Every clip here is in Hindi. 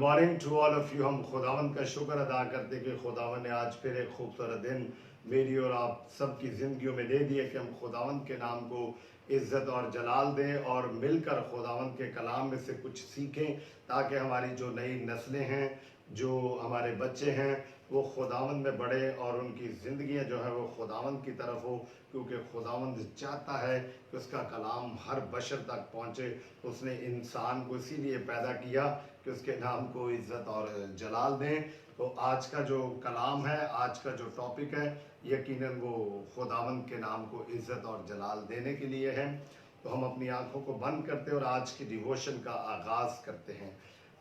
Morning to all of you. हम खुदावंद का शुक्र अदा करते कि खुदावंद ने आज फिर एक खूबसूरत दिन मेरी और आप सबकी ज़िंदगियों में दे दिए कि हम खुदावंद के नाम को इज़्ज़त और जलाल दें और मिलकर खुदावंद के कलाम में से कुछ सीखें, ताकि हमारी जो नई नस्लें हैं, जो हमारे बच्चे हैं, वो खुदावंद में बढ़े और उनकी ज़िंदगियाँ जो है वो खुदावंद की तरफ हो, क्योंकि खुदावंद चाहता है कि उसका कलाम हर बशर तक पहुँचे। उसने इंसान को इसीलिए पैदा किया कि उसके नाम को इज़्ज़त और जलाल दें। तो आज का जो कलाम है, आज का जो टॉपिक है, यकीनन वो खुदावंद के नाम को इज़्ज़त और जलाल देने के लिए है। तो हम अपनी आंखों को बंद करते हैं और आज की डिवोशन का आगाज़ करते हैं।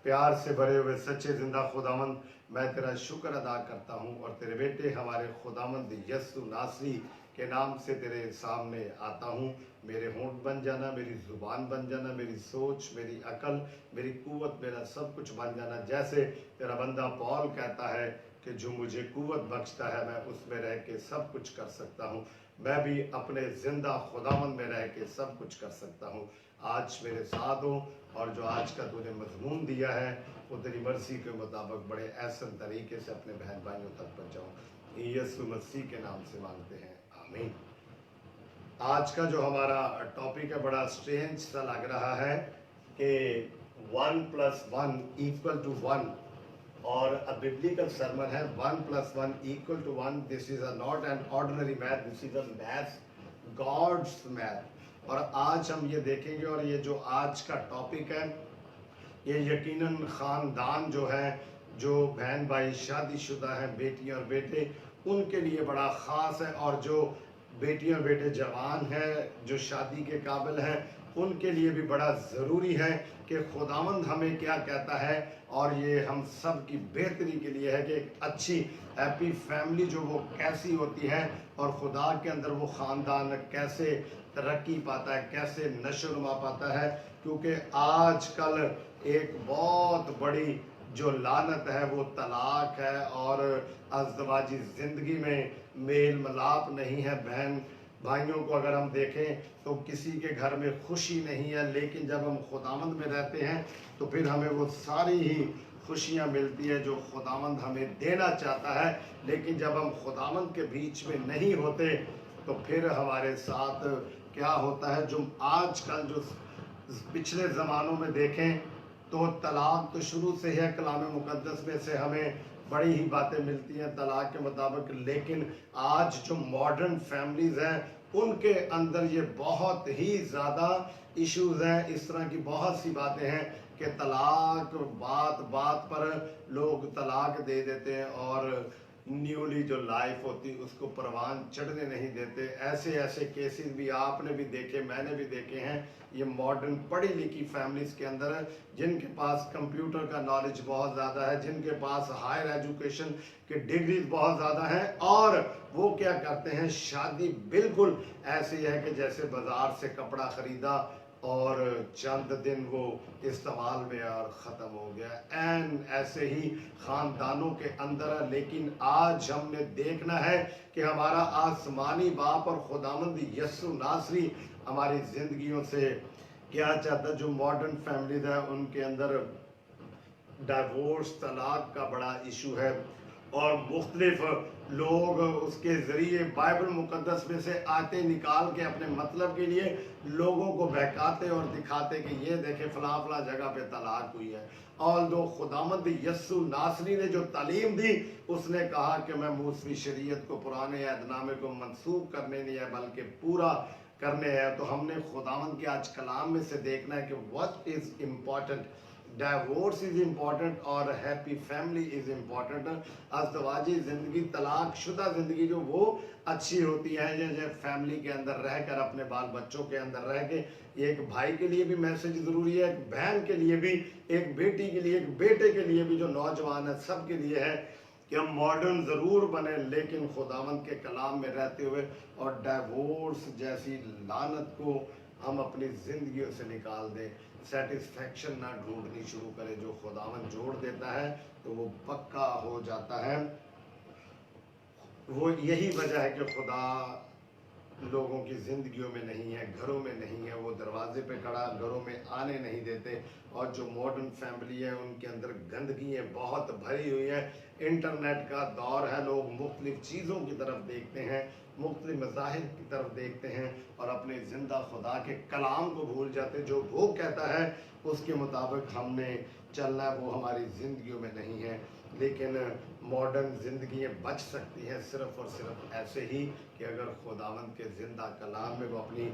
प्यार से भरे हुए सच्चे ज़िंदा खुदावंद, मैं तेरा शुक्र अदा करता हूँ और तेरे बेटे हमारे खुदावंद यस्सु नासरी के नाम से तेरे सामने आता हूँ। मेरे होंठ बन जाना, मेरी ज़ुबान बन जाना, मेरी सोच, मेरी अकल, मेरी कुव्वत, मेरा सब कुछ बन जाना। जैसे तेरा बंदा पौल कहता है कि जो मुझे कुव्वत बख्शता है, मैं उसमें रह के सब कुछ कर सकता हूँ। मैं भी अपने ज़िंदा खुदावंद में रह के सब कुछ कर सकता हूँ। आज मेरे साथ हो और जो आज का तूने मजमून दिया है वो तेरी मर्जी के मुताबिक बड़े ऐसन तरीके से अपने बहन भाइयों तक पहुँचाऊँ। यीशु मसीह के नाम से मांगते हैं, आमीन। आज का जो हमारा टॉपिक है बड़ा स्ट्रेंज सा लग रहा है कि 1 + 1 = 1 और अ बिब्लिकल सर्मन है 1 + 1 = 1। This is not an ordinary math, this is a math, God's math. और आज हम ये देखेंगे और ये जो आज का टॉपिक है ये यकीनन ख़ानदान जो है, जो बहन भाई शादीशुदा हैं, बेटियां और बेटे, उनके लिए बड़ा ख़ास है। और जो बेटियां और बेटे जवान हैं, जो शादी के काबिल हैं, उनके लिए भी बड़ा ज़रूरी है कि खुदावंद हमें क्या कहता है। और ये हम सब की बेहतरी के लिए है कि एक अच्छी हैप्पी फैमिली जो वो कैसी होती है और खुदा के अंदर वो ख़ानदान कैसे तरक्की पाता है, कैसे नशोनुमा पाता है। क्योंकि आजकल एक बहुत बड़ी जो लानत है वो तलाक है और अज़दवाजी ज़िंदगी में मेल मिलाप नहीं है। बहन भाइयों को अगर हम देखें तो किसी के घर में खुशी नहीं है, लेकिन जब हम खुदावंद में रहते हैं तो फिर हमें वो सारी ही खुशियाँ मिलती है जो खुदावंद हमें देना चाहता है। लेकिन जब हम खुदावंद के बीच में नहीं होते तो फिर हमारे साथ क्या होता है, जो आजकल जो पिछले ज़मानों में देखें तो तलाक तो शुरू से है, कलाम मुकद्दस में से हमें बड़ी ही बातें मिलती हैं तलाक के मुताबिक। लेकिन आज जो मॉडर्न फैमिलीज़ हैं उनके अंदर ये बहुत ही ज़्यादा इश्यूज़ हैं। इस तरह की बहुत सी बातें हैं कि तलाक बात बात पर लोग तलाक दे देते हैं और न्यूली जो लाइफ होती उसको परवान चढ़ने नहीं देते। ऐसे ऐसे केसेस भी आपने भी देखे, मैंने भी देखे हैं। ये मॉडर्न पढ़ी लिखी फैमिलीज़ के अंदर है, जिनके पास कंप्यूटर का नॉलेज बहुत ज़्यादा है, जिनके पास हायर एजुकेशन के डिग्रीज बहुत ज़्यादा हैं, और वो क्या करते हैं, शादी बिल्कुल ऐसी है कि जैसे बाज़ार से कपड़ा ख़रीदा और चंद दिन वो इस्तेमाल में और ख़त्म हो गया। एंड ऐसे ही ख़ानदानों के अंदर है। लेकिन आज हमने देखना है कि हमारा आसमानी बाप और खुदावंद यस्सु नासरी हमारी ज़िंदगियों से क्या चाहता है। जो मॉडर्न फैमिलीज है उनके अंदर डाइवोर्स तलाक का बड़ा इशू है और मुख्तलिफ लोग उसके ज़रिए बाइबल मुकद्दस में से आते निकाल के अपने मतलब के लिए लोगों को बहकाते और दिखाते कि ये देखे फ़लाँ फ़लाँ जगह पे तलाक हुई है। और दो खुदावंद यस्सु नासरी ने जो तालीम दी, उसने कहा कि मैं मूसवी शरीयत को, पुराने अहदनामे को मनसूख करने नहीं है बल्कि पूरा करने हैं। तो हमने खुदावंद के आज कलाम में से देखना है कि what is important. Divorce is important और हैप्पी फैमिली इज़ इम्पॉर्टेंट। अज़दवाजी ज़िंदगी, तलाक शुदा ज़िंदगी जो वो अच्छी होती है, जैसे फैमिली के अंदर रहकर अपने बाल बच्चों के अंदर रह के। एक भाई के लिए भी मैसेज ज़रूरी है, एक बहन के लिए भी, एक बेटी के लिए, एक बेटे के लिए भी, जो नौजवान है सब के लिए है कि हम मॉडर्न ज़रूर बने लेकिन खुदावंद के कलाम में रहते हुए, और डाइवोर्स जैसी लानत को हम अपनी ज़िंदगियों से निकाल दें। सेटिस्फैक्शन ना ढूंढनी शुरू करें। जो खुदावंद जोड़ देता है तो वो पक्का हो जाता है। वो यही वजह है कि खुदा लोगों की ज़िंदगियों में नहीं है, घरों में नहीं है, वो दरवाजे पे खड़ा घरों में आने नहीं देते। और जो मॉडर्न फैमिली है उनके अंदर गंदगी है बहुत भरी हुई है। इंटरनेट का दौर है, लोग मुख्तलिफ चीज़ों की तरफ देखते हैं, मुख्तलिफ मज़ाहिब की तरफ देखते हैं और अपने ज़िंदा खुदा के कलाम को भूल जाते। जो वो कहता है उसके मुताबिक हमने चलना है, वो हमारी ज़िंदगियों में नहीं है। लेकिन मॉडर्न ज़िंदगी बच सकती हैं सिर्फ़ और सिर्फ ऐसे ही कि अगर खुदावंद के ज़िंदा कलाम में वो अपनी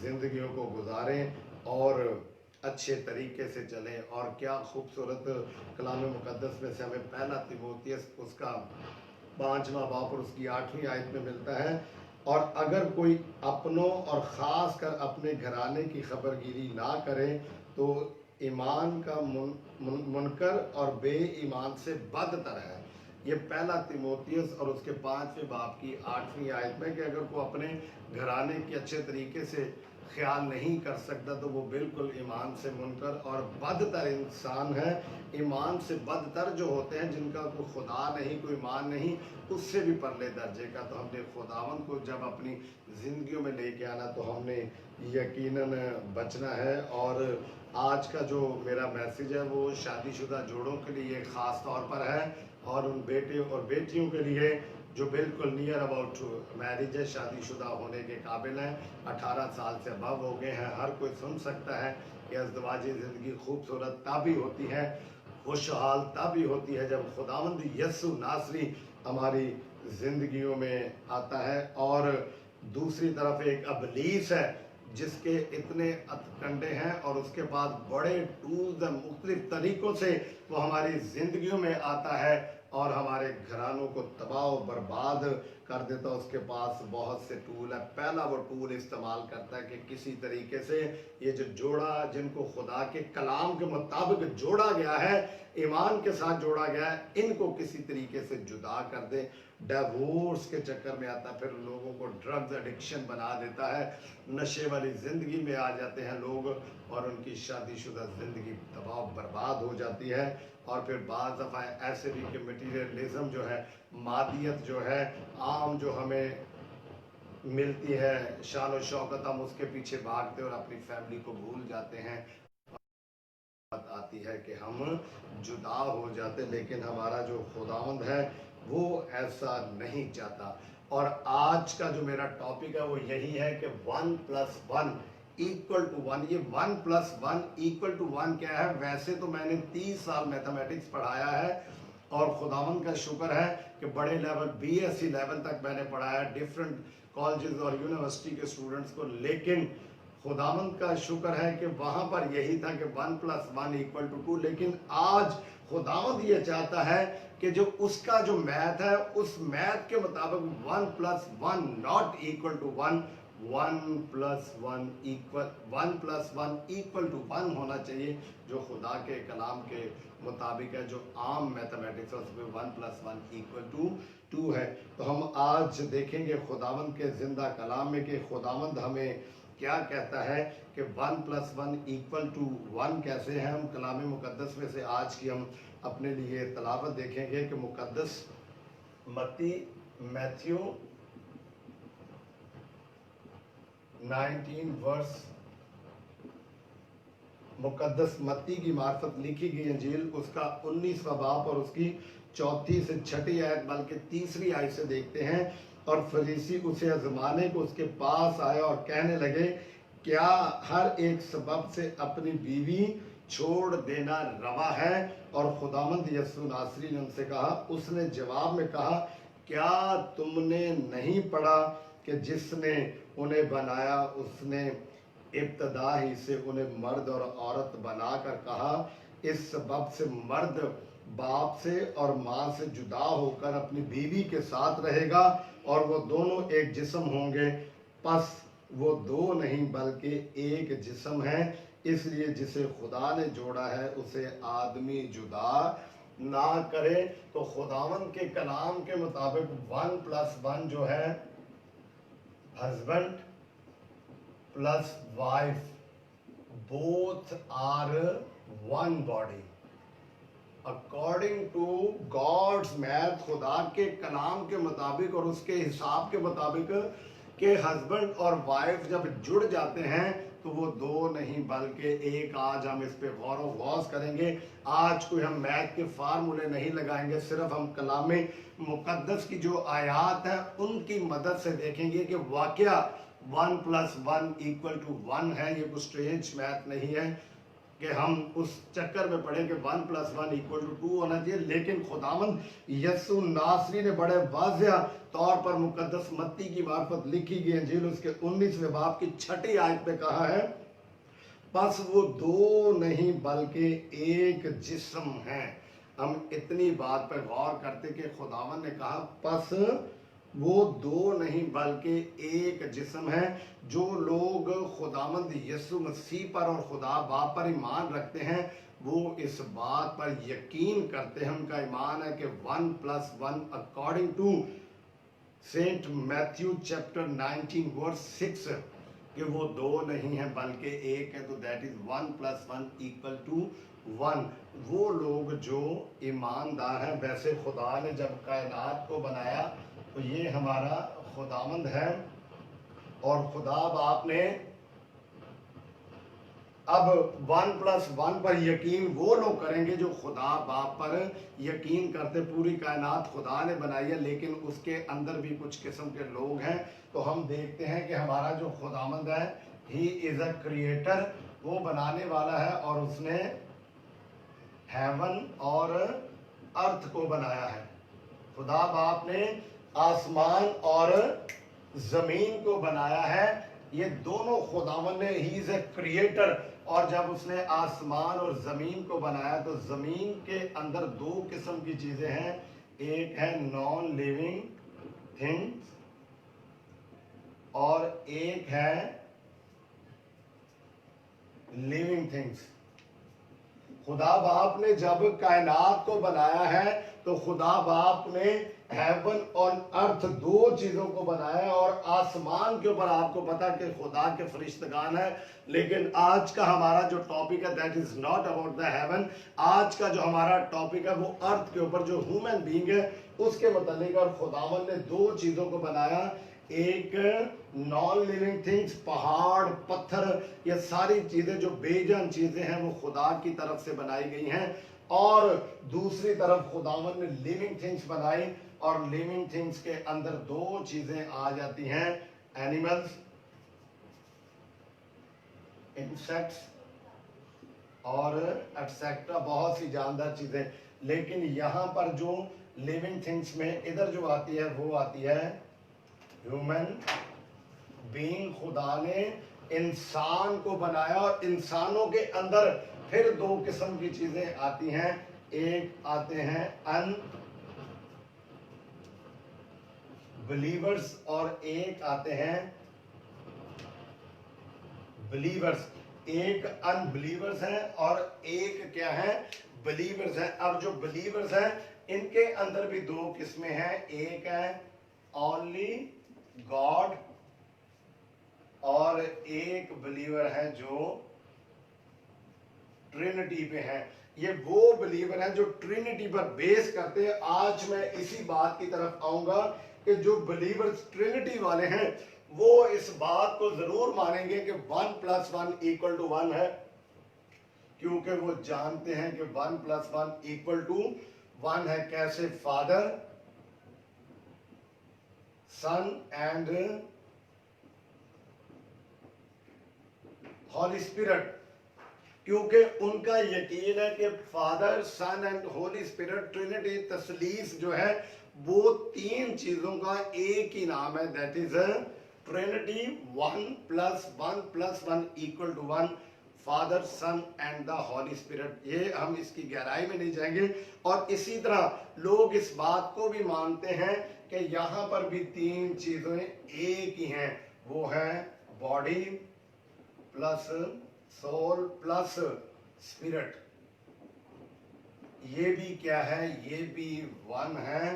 ज़िंदगियों को गुजारें और अच्छे तरीके से चलें। और क्या खूबसूरत कलाम मुक़द्दस में से हमें पहला तीमुथियुस उसका 5वां बाब और उसकी 8वीं आयत में मिलता है, और अगर कोई अपनों और ख़ास कर अपने घराने की खबरगिरी ना करे तो ईमान का मुनकर और बेईमान से बदतर है। ये पहला तीमुथियुस और उसके 5वें बाब की 8वीं आयत में कि अगर कोई अपने घराने के अच्छे तरीके से ख्याल नहीं कर सकता तो वो बिल्कुल ईमान से मुनकर और बदतर इंसान है। ईमान से बदतर जो होते हैं जिनका कोई खुदा नहीं, कोई ईमान नहीं, उससे भी परले दर्जे का। तो हमने खुदावन को जब अपनी ज़िंदगियों में लेके आना तो हमने यकीनन बचना है। और आज का जो मेरा मैसेज है वो शादीशुदा जोड़ों के लिए ख़ास तौर पर है और उन बेटे और बेटियों के लिए जो बिल्कुल नियर अबाउट मैरिज है, शादीशुदा होने के काबिल हैं, 18 साल से अबव हो गए हैं। हर कोई सुन सकता है कि अज़दवाजी ज़िंदगी खूबसूरत तभी होती है, खुशहाल तभी होती है जब खुदावंद यस्सु नासरी हमारी ज़िंदगियों में आता है। और दूसरी तरफ एक अबलीस है जिसके इतने हथकंडे हैं और उसके बाद बड़े टूल्स मुख्तलिफ तरीक़ों से वो हमारी ज़िंदगियों में आता है और हमारे घरानों को तबाह और बर्बाद कर देता। उसके पास बहुत से टूल है। पहला वो टूल इस्तेमाल करता है कि किसी तरीके से ये जो जोड़ा जिनको खुदा के कलाम के मुताबिक जोड़ा गया है, ईमान के साथ जोड़ा गया है, इनको किसी तरीके से जुदा कर दे। डिवोर्स के चक्कर में आता है, फिर लोगों को ड्रग्स एडिक्शन बना देता है, नशे वाली ज़िंदगी में आ जाते हैं लोग और उनकी शादीशुदा ज़िंदगी तबाह बर्बाद हो जाती है। और फिर बाज़ दफ़ा ऐसे भी कि मटीरियलिज्म जो है, मादियत जो है, आम जो हमें मिलती है, शान और शौकत, हम उसके पीछे भागते और अपनी फैमिली को भूल जाते हैं। बात आती है कि हम जुदा हो जाते, लेकिन हमारा जो खुदावंद है वो ऐसा नहीं चाहता। और आज का जो मेरा टॉपिक है वो यही है कि 1 + 1 = 1। ये 1 + 1 = 1 क्या है? वैसे तो मैंने 30 साल मैथमेटिक्स पढ़ाया है और खुदावंद का शुक्र है कि बड़े लेवल BSc लेवल तक मैंने पढ़ाया डिफरेंट कॉलेजेस और यूनिवर्सिटी के स्टूडेंट्स को। लेकिन खुदावंद का शुक्र है कि वहाँ पर यही था कि 1 + 1 = 2। लेकिन आज खुदावंद ये चाहता है कि जो उसका जो मैथ है उस मैथ के मुताबिक 1 + 1 नॉट इक्वल टू 1, 1 + 1 = 1 होना चाहिए, जो खुदा के कलाम के मुताबिक है। जो आम मैथमेटिक्स है उसमें 1 + 1 = 2 है। तो हम आज देखेंगे खुदावंद के जिंदा कलाम में कि खुदावंद हमें क्या कहता है कि 1 + 1 = 1 कैसे है। हम कलाम मुकद्दस में से आज की हम अपने लिए तलावत देखेंगे कि मुकद्दस मत्ती मैथ्यू 19 वर्स, मुकद्दस मत्ती की मार्फत लिखी गई अंजील उसका 19वां बाब और उसकी 4 से 6 आयत बल्कि 3 आयत से देखते हैं। और फरीसी उसे आजमाने को उसके पास आए और कहने लगे, क्या हर एक सबब से अपनी बीवी छोड़ देना रवा है? और खुदावंद यस्सु नासरी ने उनसे कहा, उसने जवाब में कहा, क्या तुमने नहीं पढ़ा कि जिसने उन्हें बनाया उसने इब्तदा ही से उन्हें मर्द और औरत बनाकर कहा, इस सबब से मर्द बाप से और माँ से जुदा होकर अपनी बीवी के साथ रहेगा और वो दोनों एक जिस्म होंगे। बस वो दो नहीं बल्कि एक जिस्म है। इसलिए जिसे खुदा ने जोड़ा है उसे आदमी जुदा ना करे। तो खुदावन के कलाम के मुताबिक 1 + 1 जो है, husband plus wife, both are one body according to God's math। खुदा के कलाम के मुताबिक और उसके हिसाब के मुताबिक कि हस्बैंड और वाइफ जब जुड़ जाते हैं तो वो दो नहीं बल्कि एक। आज हम इस पे गौर व गौस करेंगे। आज कोई हम मैथ के फार्मूले नहीं लगाएंगे, सिर्फ हम कलामे मुकद्दस की जो आयात है उनकी मदद से देखेंगे कि वाकया 1 + 1 = 1 है। ये कुछ स्ट्रेंज मैथ नहीं है कि हम उस चक्कर में पड़े कि 1 + 1 = 2 होना चाहिए। लेकिन खुदावंद यस्सु नासरी ने बड़े वाज़ेह तौर पर मुकद्दस मत्ती की मार्फत लिखी गई अंजील उसके 19वें बाब की 6ठी आयत में कहा है, बस वो दो नहीं बल्कि एक जिस्म है। हम इतनी बात पर गौर करते कि खुदावंद ने कहा बस वो दो नहीं बल्कि एक जिस्म है। जो लोग खुदावंद यीशु मसीह पर और खुदा बाप पर ईमान रखते हैं वो इस बात पर यकीन करते हैं, उनका ईमान है कि 1 + 1 according to Saint Matthew chapter 19 verse 6 कि वो दो नहीं है बल्कि एक है। तो दैट इज 1 + 1 = 1। वो लोग जो ईमानदार हैं, वैसे खुदा ने जब कायनात को बनाया तो ये हमारा खुदावंद है और खुदा बाप ने अब 1 + 1 पर यकीन वो लोग करेंगे जो खुदा बाप पर यकीन करते। पूरी कायनात खुदा ने बनाई है लेकिन उसके अंदर भी कुछ किस्म के लोग हैं। तो हम देखते हैं कि हमारा जो खुदावंद है ही इज अ क्रिएटर, वो बनाने वाला है और उसने हेवन और अर्थ को बनाया है। खुदा बाप ने आसमान और जमीन को बनाया है। ये दोनों खुदावन ने, ही इज ए क्रिएटर। और जब उसने आसमान और जमीन को बनाया तो जमीन के अंदर दो किस्म की चीजें हैं, एक है नॉन लिविंग थिंग्स और एक है लिविंग थिंग्स। खुदा बाप ने जब कायनात को बनाया है तो खुदा बाप ने हेवन और अर्थ दो चीजों को बनाया। और आसमान के ऊपर आपको पता कि खुदा के फरिश्तगान है, लेकिन आज का हमारा जो टॉपिक है that is not about the haven. आज का जो हमारा टॉपिक है वो अर्थ के ऊपर जो ह्यूमन बीइंग है उसके मुतालिक। और खुदावन ने दो चीजों को बनाया, एक नॉन लिविंग थिंग्स, पहाड़ पत्थर, ये सारी चीजें जो बेजान चीजें हैं वो खुदा की तरफ से बनाई गई हैं। और दूसरी तरफ खुदावन ने लिविंग थिंग्स बनाई और लिविंग थिंग्स के अंदर दो चीजें आ जाती हैं, एनिमल्स, इंसेक्ट्स और एटसेट्रा, बहुत सी जानदार चीजें। लेकिन यहां पर जो लिविंग थिंग्स में इधर जो आती है वो आती है ह्यूमन बीइंग। खुदा ने इंसान को बनाया और इंसानों के अंदर फिर दो किस्म की चीजें आती हैं, एक आते हैं अनबिलीवर्स और एक आते हैं बिलीवर्स। एक अनबिलीवर्स हैं और एक क्या है, बिलीवर्स हैं। अब जो बिलीवर्स हैं इनके अंदर भी दो किस्में हैं, एक है ओनली गॉड और एक बिलीवर है जो ट्रिनिटी पे है। ये वो बिलीवर हैं जो ट्रिनिटी पर बेस करते हैं। आज मैं इसी बात की तरफ आऊंगा कि जो बिलीवर्स ट्रिनिटी वाले हैं वो इस बात को जरूर मानेंगे कि 1 + 1 = 1 है, क्योंकि वो जानते हैं कि 1 + 1 = 1 है। कैसे? Father, Son and Holy Spirit, क्योंकि उनका यकीन है कि Father, Son and Holy Spirit, Trinity, तसलीस जो है वो तीन चीजों का एक ही नाम है, that is Trinity. 1 + 1 + 1 = 1, Father, Son and the Holy Spirit. ये हम इसकी गहराई में नहीं जाएंगे। और इसी तरह लोग इस बात को भी मानते हैं कि यहां पर भी तीन चीजें एक ही हैं, वो है body plus soul plus spirit. ये भी क्या है, ये भी 1 है।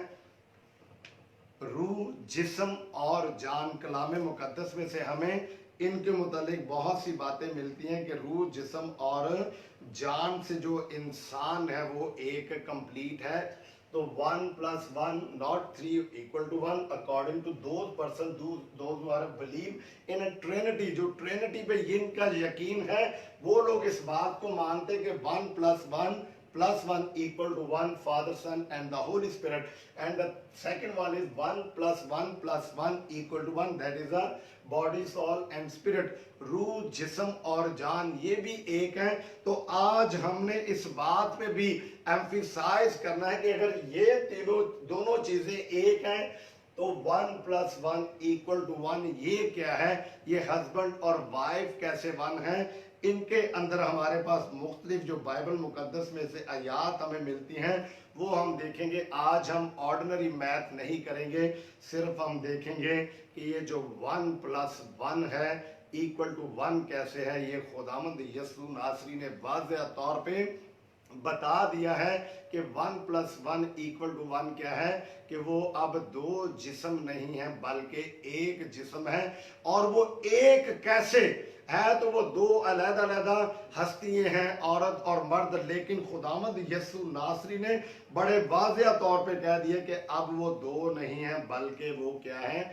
रूह, जिस्म और जान। कलामे मुकद्दस में से हमें इनके मुतालिक बहुत सी बातें मिलती हैं कि रूह, जिस्म और जान से जो इंसान है वो एक कंप्लीट है। तो तो 1 plus 1 not 3 equal to 1 according to those person those who are believe in a trinity, जो ट्रिनिटी पे जिनका यकीन है वो लोग इस बात को मानते कि 1 plus 1 plus 1 equal to 1 Father, Son and the Holy Spirit, and the second one is 1 plus 1 plus 1 equal to 1, that is a body, soul and spirit, रूह, जिस्म और जान, ये भी एक है। तो आज हमने इस बात पे भी एम्फिसाइज करना है कि अगर ये तीनों दोनों चीजें एक हैं तो 1 plus 1 equal to 1 ये क्या है, ये हस्बैंड और वाइफ कैसे वन है, इनके अंदर हमारे पास मुख्तलिफ जो बाइबल मुकद्दस में से आयात हमें मिलती हैं वो हम देखेंगे। आज हम ऑर्डिनरी मैथ नहीं करेंगे, सिर्फ हम देखेंगे कि ये जो 1 plus 1 है इक्वल टू 1 कैसे है। ये खुदावंद यसू नासरी ने वाज़ेह तौर पे बता दिया है कि 1 plus 1 equal to 1 क्या है कि वो अब दो जिस्म नहीं है बल्कि एक जिस्म है। और वो एक कैसे है, तो वो दो अलग-अलग हस्तियां हैं, औरत और मर्द, लेकिन खुदावंद यसू नासरी ने बड़े वाज़ेह तौर पे कह दिया कि अब वो दो नहीं है बल्कि वो क्या है,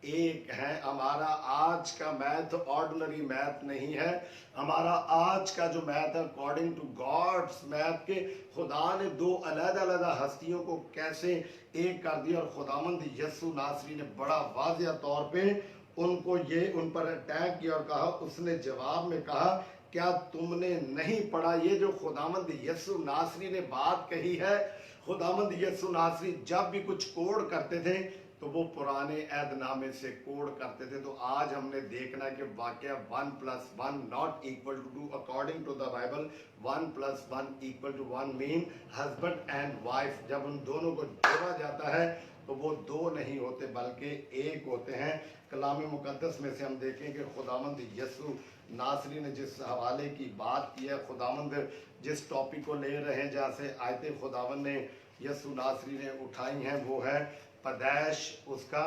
एक है। हमारा आज का मैथ ऑर्डिनरी मैथ नहीं है, हमारा आज का जो मैथ है अकॉर्डिंग टू गॉड्स मैथ के खुदा ने दो अलग अलग हस्तियों को कैसे एक कर दिया। और खुदावंद यसू नासरी ने बड़ा वाज़ेह तौर पे उनको ये उन पर अटैक किया और कहा, उसने जवाब में कहा क्या तुमने नहीं पढ़ा। ये जो खुदावंद यसू नासरी ने बात कही है, खुदावंद यसू नासरी जब भी कुछ कोड करते थे तो वो पुराने ऐदनामे से कोड करते थे। तो आज हमने देखना है कि वाकया 1 plus 1 not equal to 2 according to the Bible, 1 plus 1 equal to 1 mean husband and wife। जब उन दोनों को जोड़ा जाता है तो वो दो नहीं होते बल्कि एक होते हैं। कलाम मुकद्दस में से हम देखें कि खुदावंद यसू नासरी ने जिस हवाले की बात की है, खुदावंद जिस टॉपिक को ले रहे हैं, जहाँ से आयते खुदावंद ने यसू नासरी ने उठाई हैं, वो है पैदाइश, उसका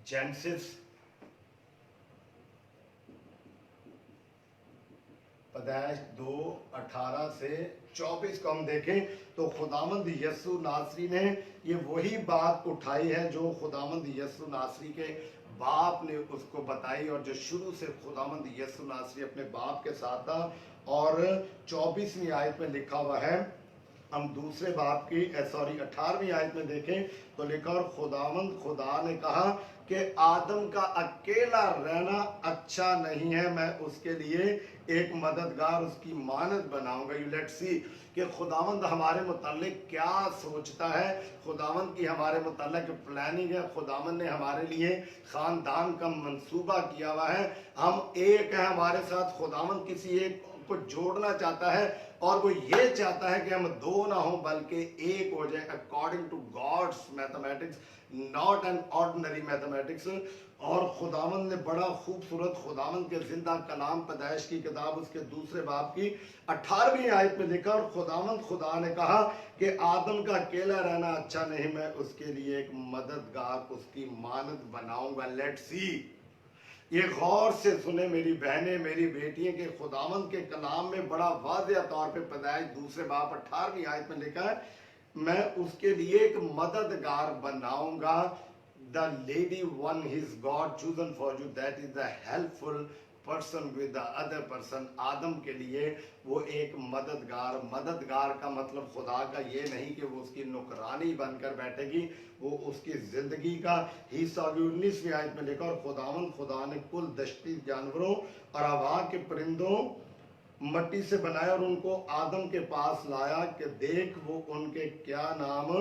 जेनेसिस, पैदाइश 2:18 से 24 को हम देखें तो खुदावंद यसू नासरी ने ये वही बात उठाई है जो खुदावंद यसू नासरी के बाप ने उसको बताई और जो शुरू से खुदावंद यसू नासरी अपने बाप के साथ था। और 24वीं आयत में लिखा हुआ है, हम दूसरे बाप की 18वीं आयत में देखें तो लिखा, और खुदावंद खुदा ने कहा कि आदम का अकेला रहना अच्छा नहीं है, मैं उसके लिए एक मददगार उसकी मानद बनाऊंगा। यू लेट्स सी कि खुदावंद हमारे मुताल्लिक क्या सोचता है, खुदावंद की हमारे मुताल्लिक प्लानिंग है। खुदावंद ने हमारे लिए खानदान का मंसूबा किया हुआ है, हम एक है हमारे साथ। खुदावंद किसी एक को जोड़ना चाहता है और वो ये चाहता है कि हम दो ना हो बल्कि एक हो जाए according to God's mathematics, not an ordinary mathematics. और खुदावंद ने बड़ा खूबसूरत खुदावंद के जिंदा कलाम पैदाइश की किताब उसके दूसरे बाब की 18वीं आयत में लिखा, और खुदावंद खुदा ने कहा कि आदम का अकेला रहना अच्छा नहीं, मैं उसके लिए एक मददगार उसकी मानद बनाऊंगा। लेट्स सी, ये गौर से सुने मेरी बहनें, मेरी बेटियां, के खुदावंद के कलाम में बड़ा वाज़ेह तौर पे पैदाइश दूसरे बाब 18वीं आयत में लिखा है, मैं उसके लिए एक मददगार बनाऊंगा। The lady one his God chosen for you, that is the helpful person with the other person. आदम के लिए वो एक मददगार, मददगार का मतलब खुदा का ये नहीं कि वो उसकी नौकरानी बनकर बैठेगी, वो उसकी जिंदगी का हिस्सा। 19वीं आयत में लिखा, और खुदावंद खुदा ने कुल दश्ती जानवरों और हवा के परिंदों मट्टी से बनाया और उनको आदम के पास लाया कि देख वो उनके क्या नाम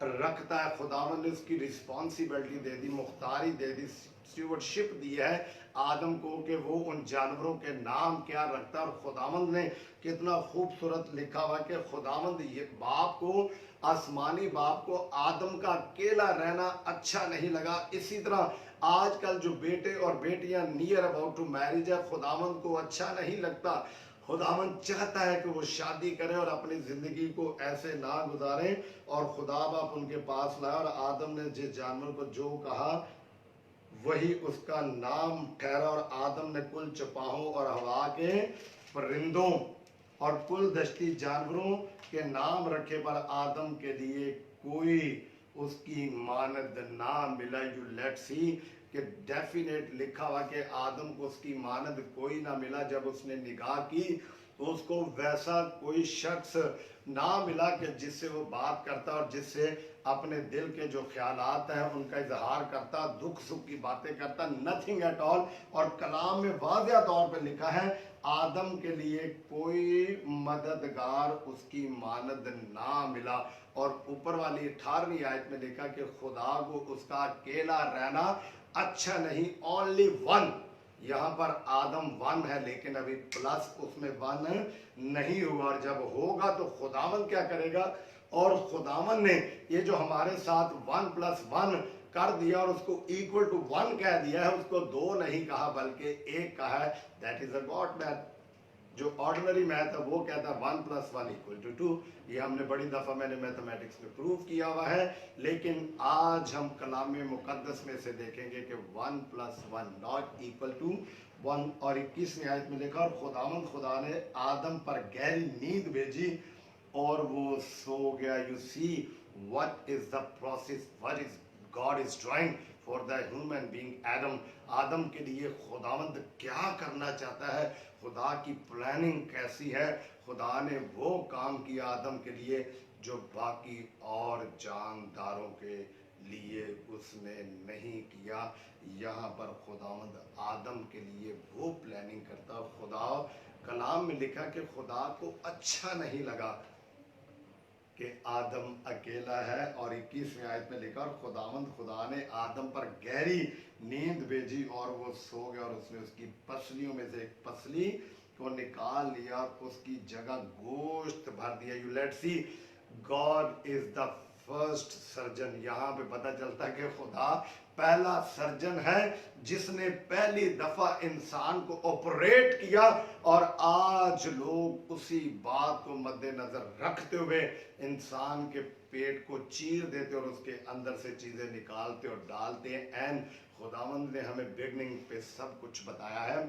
रखता है। खुदावंद ने उसकी रिस्पॉन्सिबिलिटी दे दी, मुख्तारी दे दी, स्टीवर्डशिप दी है आदम को कि वो उन जानवरों के नाम क्या रखता है। और खुदावंद ने कितना खूबसूरत लिखा हुआ कि खुदावंद ये बाप को, आसमानी बाप को आदम का अकेला रहना अच्छा नहीं लगा। इसी तरह आजकल जो बेटे और बेटियां नियर अबाउट टू मैरिज है, खुदावंद को अच्छा नहीं लगता। खुदावंद चाहता है कि वो शादी करें और अपनी जिंदगी को ऐसे ना गुजारें। और खुदा बाप उनके पास लाया और आदम ने जिस जानवर को जो कहा वही उसका नाम ठहरा। और आदम ने कुल चपाहों और हवा के परिंदों और कुल दश्ती जानवरों के नाम रखे पर आदम के लिए कोई उसकी मानद ना मिला। यू लेट सी कि डेफिनेट लिखा हुआ कि आदम को उसकी मानद कोई ना मिला। जब उसने निगाह की तो उसको वैसा कोई शख्स ना मिला कि जिससे वो बात करता और जिससे अपने दिल के जो ख्यालात हैं उनका इजहार करता, दुख सुख की बातें करता, नथिंग एट ऑल। और कलाम में वाज़ेह तौर पे लिखा है आदम के लिए कोई मददगार उसकी मानद ना मिला। और ऊपर वाली 18वीं आयत में लिखा कि खुदा को उसका अकेला रहना अच्छा नहीं, ओनली वन। यहाँ पर आदम वन है लेकिन अभी प्लस उसमें वन नहीं हुआ। और जब होगा तो खुदावन क्या करेगा? और खुदावन ने ये जो हमारे साथ 1 + 1 कर दिया और उसको इक्वल टू 1 कह दिया है, उसको 2 नहीं कहा बल्कि 1 कहा है। That is a God math. जो ऑर्डिनरी मैथ है वो कहता है 1 + 1 = 2। ये हमने बड़ी दफ़ा मैंने मैथमेटिक्स में प्रूव किया हुआ है। लेकिन आज हम कलाम मुकद्दस में से देखेंगे कि 1 + 1 नॉट इक्वल टू 1। और 21वीं आयत में लिखा, और खुदा ने आदम पर गहरी नींद भेजी और वो सो गया। You see what is the process, what is God is doing for the human being Adam. आदम के लिए खुदावंद क्या करना चाहता है, खुदा की प्लानिंग कैसी है। खुदा ने वो काम किया आदम के लिए जो बाकी और जानदारों के लिए उसने नहीं किया। यहाँ पर खुदावंद आदम के लिए वो प्लानिंग करता। खुदा कलाम में लिखा कि खुदा को अच्छा नहीं लगा कि आदम अकेला है। और 21वीं आयत में लिखा, और खुदा ने आदम पर गहरी नींद भेजी और वो सो गया और उसने उसकी पसलियों में से एक पसली को निकाल लिया और उसकी जगह गोश्त भर दिया। You let see God is the first surgeon. यहाँ पे पता चलता है कि खुदा पहला सर्जन है जिसने पहली दफा इंसान को ऑपरेट किया। और आज लोग उसी बात को मद्देनजर रखते हुए इंसान के पेट को चीर देते और उसके अंदर से चीजें निकालते और डालते हैं। एंड खुदावंद ने हमें बिगनिंग पे सब कुछ बताया है।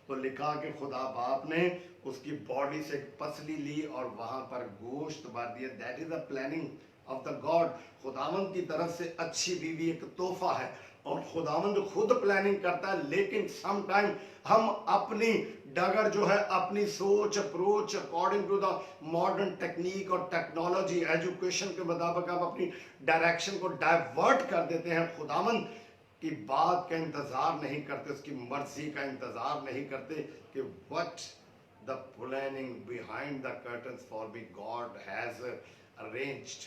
तो लिखा कि खुदा बाप ने उसकी बॉडी से एक पसली ली और वहां पर गोश्त भर दिया। That is the planning of the God. खुदावंद की तरफ से अच्छी बीवी एक तोहफा है और खुदावंद खुद प्लानिंग करता है। लेकिन सम टाइम हम अपनी डगर जो है, अपनी सोच approach according to the modern technique और टेक्नोलॉजी एजुकेशन के मुताबिक हम अपनी डायरेक्शन को डाइवर्ट कर देते हैं। खुदावंद की बात का इंतजार नहीं करते, उसकी मर्जी का इंतजार नहीं करते कि what the planning behind the curtains for be God has arranged.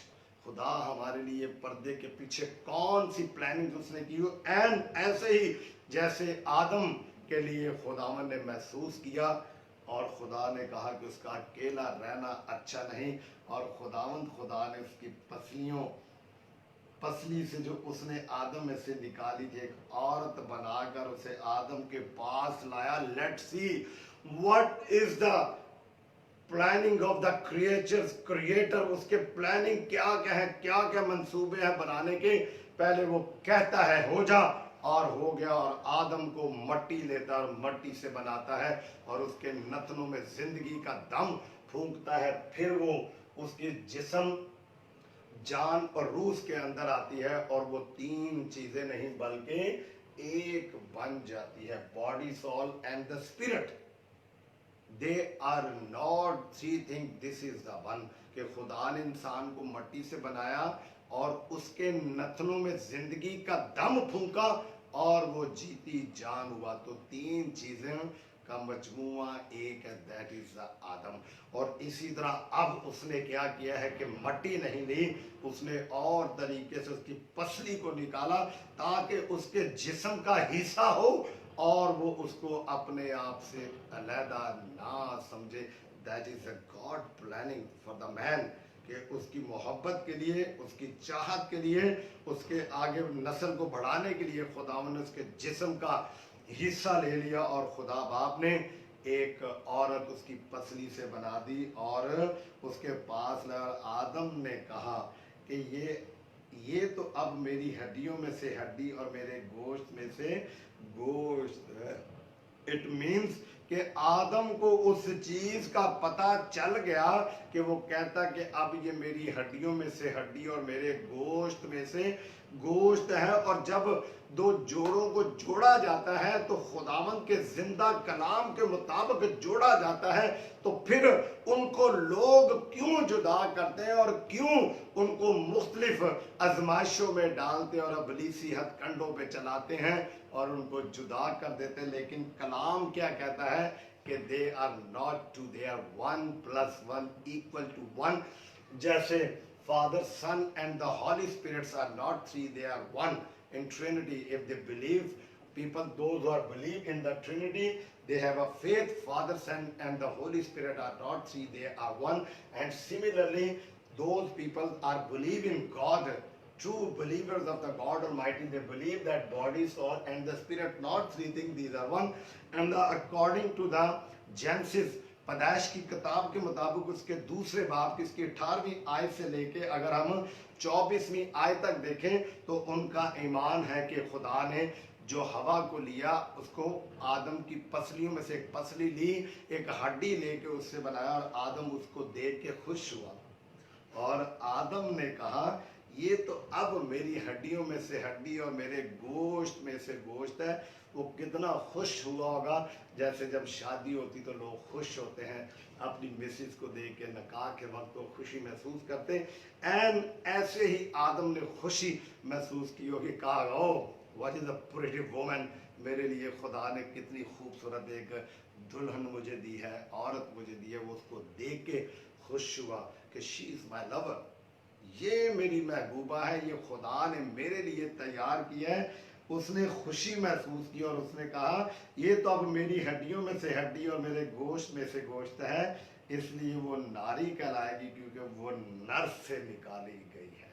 खुदा हमारे लिए पर्दे के पीछे कौन सी प्लानिंग उसने की हो। एंड ऐसे ही जैसे आदम के लिए खुदावन ने महसूस किया और खुदा ने कहा कि उसका अकेला रहना अच्छा नहीं। और खुदा ने उसकी पसली से जो उसने आदम में से निकाली थी एक औरत बनाकर उसे आदम के पास लाया। Let's see what is the planning of the creator. उसके प्लानिंग क्या क्या है, क्या क्या मंसूबे हैं बनाने के। पहले वो कहता है हो जा और हो गया। और आदम को मट्टी लेता है और मट्टी से बनाता है और उसके नथनों में जिंदगी का दम फूंकता है। फिर वो उसकी जिस्म जान और रूह के अंदर आती है और वो 3 चीजें नहीं बल्कि एक बन जाती है। Body, soul and the spirit. They are not 3 thing, this is the one. कि खुदा ने इंसान को मट्टी से बनाया और उसके नथनों में जिंदगी का दम फूंका और वो जीती जान हुआ। तो 3 चीजें का मजमुआ एक है, दैट इज द आदम। और इसी तरह अब उसने क्या किया है कि मट्टी नहीं ली, उसने और तरीके से उसकी पसली को निकाला ताकि उसके जिस्म का हिस्सा हो और वो उसको अपने आप से अलहदा ना समझे। That is a God planning for the man. कि उसकी मोहब्बत के लिए, उसकी चाहत के लिए, उसके आगे नस्ल को बढ़ाने के लिए खुदावन ने उसके जिस्म का हिस्सा ले लिया और खुदा बाप ने एक औरत उसकी पसली से बना दी और उसके पास लाया। आदम ने कहा कि ये तो अब मेरी हड्डियों में से हड्डी और मेरे गोश्त में से गोश्त है। इट मीन्स कि आदम को उस चीज का पता चल गया कि वो कहता कि अब ये मेरी हड्डियों में से हड्डी और मेरे गोश्त में से गोश्त है। और जब दो जोड़ों को जोड़ा जाता है तो खुदावंद के जिंदा कलाम के मुताबिक जोड़ा जाता है, तो फिर उनको लोग क्यों जुदा करते हैं और क्यों उनको मुख्तलिफ आजमाइशों में डालते और अबलीसी हथकंडों पे चलाते हैं और उनको जुदा कर देते हैं। लेकिन कलाम क्या कहता है कि they are not two, they are 1 + 1 = 1। जैसे Father, Son and the Holy Spirits are not three, they are one in Trinity. If they believe, people, those who are believe in the Trinity, they have a faith. Father, Son and the Holy Spirit are not three, they are one. And similarly, those people are believe in God, true believers of the God Almighty. They believe that body, soul and the spirit, not three things, these are one. And according to the Genesis, पैदाइश की किताब के मुताबिक उसके दूसरे बाब की इसकी 18वीं आयत से लेके अगर हम 24वीं आयत तक देखें तो उनका ईमान है कि खुदा ने जो हवा को लिया उसको आदम की पसलियों में से एक पसली ली, एक हड्डी लेके उससे बनाया और आदम उसको देख के खुश हुआ। और आदम ने कहा ये तो अब मेरी हड्डियों में से हड्डी और मेरे गोश्त में से गोश्त है। वो कितना खुश हुआ होगा, जैसे जब शादी होती तो लोग खुश होते हैं अपनी मिसेस को देख के, निकाह के वक्त वो खुशी महसूस करते हैं। एंड ऐसे ही आदम ने खुशी महसूस की होगी, कहा oh what is a pretty woman, मेरे लिए खुदा ने कितनी खूबसूरत एक दुल्हन मुझे दी है, औरत मुझे दी है। वो उसको देख के खुश हुआ कि शी इज माई लवर, ये मेरी महबूबा है, ये खुदा ने मेरे लिए तैयार किया है। उसने खुशी महसूस की और उसने कहा ये तो अब मेरी हड्डियों में से हड्डी और मेरे गोश्त में से गोश्त है, इसलिए वो नारी कहलाएगी क्योंकि वो नर से निकाली गई है,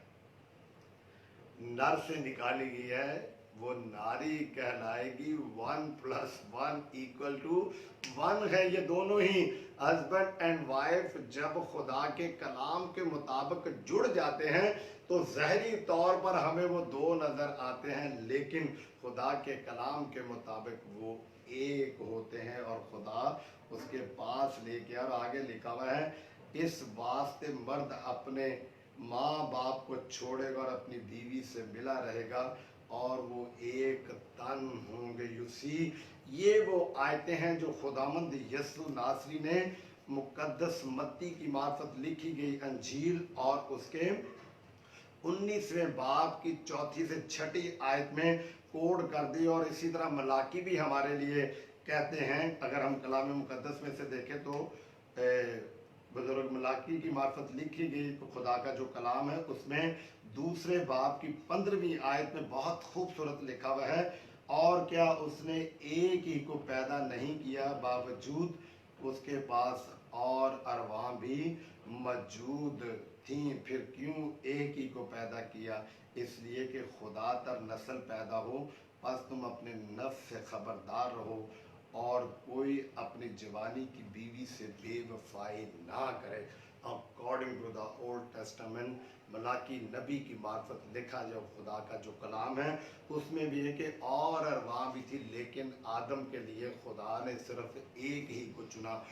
नर से निकाली गई है, वो नारी कहलाएगी। 1 + 1 = 1 है। ये दोनों ही हस्बैंड एंड वाइफ जब खुदा के कलाम के मुताबिक जुड़ जाते हैं तो ज़ाहिरी तौर पर हमें वो दो नज़र आते हैं, लेकिन खुदा के कलाम के मुताबिक वो एक होते हैं और खुदा उसके पास लेके। और आगे लिखा हुआ है इस वास्ते मर्द अपने माँ बाप को छोड़ेगा और अपनी बीवी से मिला रहेगा और वो एक तन होंगे। यू सी, ये वो आयतें हैं जो खुदामंद यीशु नासरी ने मुकद्दस मत्ती की मार्फत लिखी गई अंजील और उसके 19वें बाब की 4 से 6 आयत में कोड कर दी। और इसी तरह मलाकी भी हमारे लिए कहते हैं, अगर हम कलाम मुकद्दस में से देखें तो बुजुर्ग मलाकी की मार्फत लिखी गई तो खुदा का जो कलाम है उसमें 2 बाब की 15वीं आयत में बहुत खूबसूरत लिखा हुआ है, और क्या उसने एक ही को पैदा नहीं किया, बावजूद उसके पास और अरवा भी मौजूद थी, फिर क्यों एक ही को पैदा किया, इसलिए कि खुदा तर नस्ल पैदा हो, बस तुम अपने नफ्स से खबरदार रहो और कोई अपनी जवानी की बीवी से बेवफाई ना करे। According to the Old Testament, Malachi नबी की मार्फत लिखा जो खुदा का जो कलाम है उसमें भी है कि और अरवा भी थी, लेकिन आदम के लिए खुदा ने सिर्फ एक ही को चुना।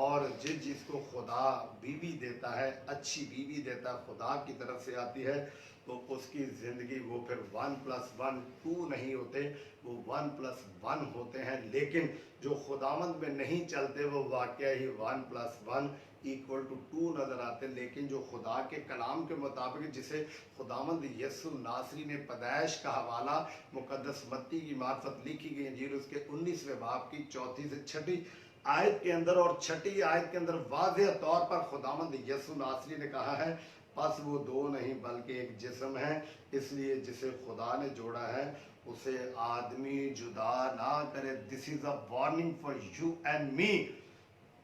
और जिसको खुदा बीवी देता है, अच्छी बीवी देता है, खुदा की तरफ से आती है, तो उसकी ज़िंदगी वो फिर 1 + 1 2 नहीं होते, वो 1 + 1 होते हैं। लेकिन जो खुदामंद में नहीं चलते वो वाकया ही 1 + 1 = 2 नज़र आते। लेकिन जो खुदा के कलाम के मुताबिक जिसे खुदामंद यीशु नासरी ने पैदाइश का हवाला मुकद्दस मत्ती की मार्फत लिखी गई अंजील उसके 19वें बाब की 4 से 6 आयत के अंदर और 6 आयत के अंदर वाज़ेह तौर पर खुदामंद यीशु नासरी ने कहा है बस वो दो नहीं बल्कि एक जिस्म है, इसलिए जिसे खुदा ने जोड़ा है उसे आदमी जुदा ना करे। This is a warning for you and me.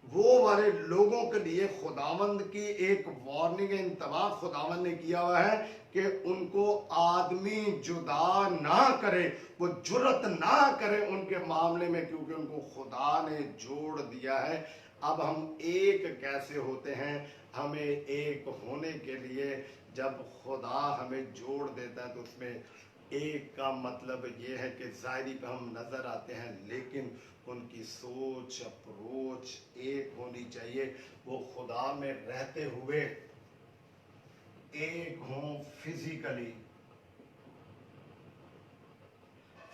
वो वाले लोगों के लिए खुदावंद की एक वार्निंग इंतबाह खुदावंद ने किया हुआ है कि उनको आदमी जुदा ना करे, वो जुर्रत ना करे उनके मामले में, क्योंकि उनको खुदा ने जोड़ दिया है। अब हम एक कैसे होते हैं? हमें एक होने के लिए जब खुदा हमें जोड़ देता है तो उसमें एक का मतलब ये है कि ज़ाहिरी पे हम नज़र आते हैं, लेकिन उनकी सोच अप्रोच एक होनी चाहिए। वो खुदा में रहते हुए एक हों फिजिकली,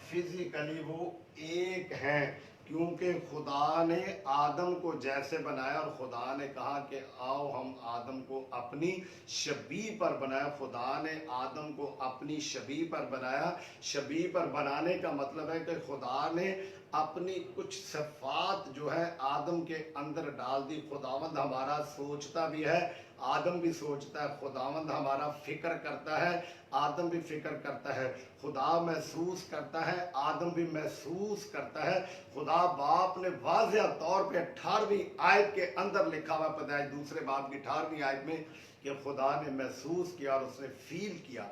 फिजिकली वो एक हैं, क्योंकि खुदा ने आदम को जैसे बनाया और खुदा ने कहा कि आओ हम आदम को अपनी शबी पर बनाया। खुदा ने आदम को अपनी शबी पर बनाया। शबी पर बनाने का मतलब है कि खुदा ने अपनी कुछ सिफात जो है आदम के अंदर डाल दी। खुदावंद हमारा सोचता भी है, आदम भी सोचता है। खुदावंद हमारा फिक्र करता है, आदम भी फिक्र करता है। खुदा महसूस करता है, आदम भी महसूस करता है। खुदा बाप ने वाज़ेह तौर पे 18वीं आयत के अंदर लिखा हुआ पैदाइश दूसरे बाप की 18वीं आयत में कि खुदा ने महसूस किया और उसने फील किया।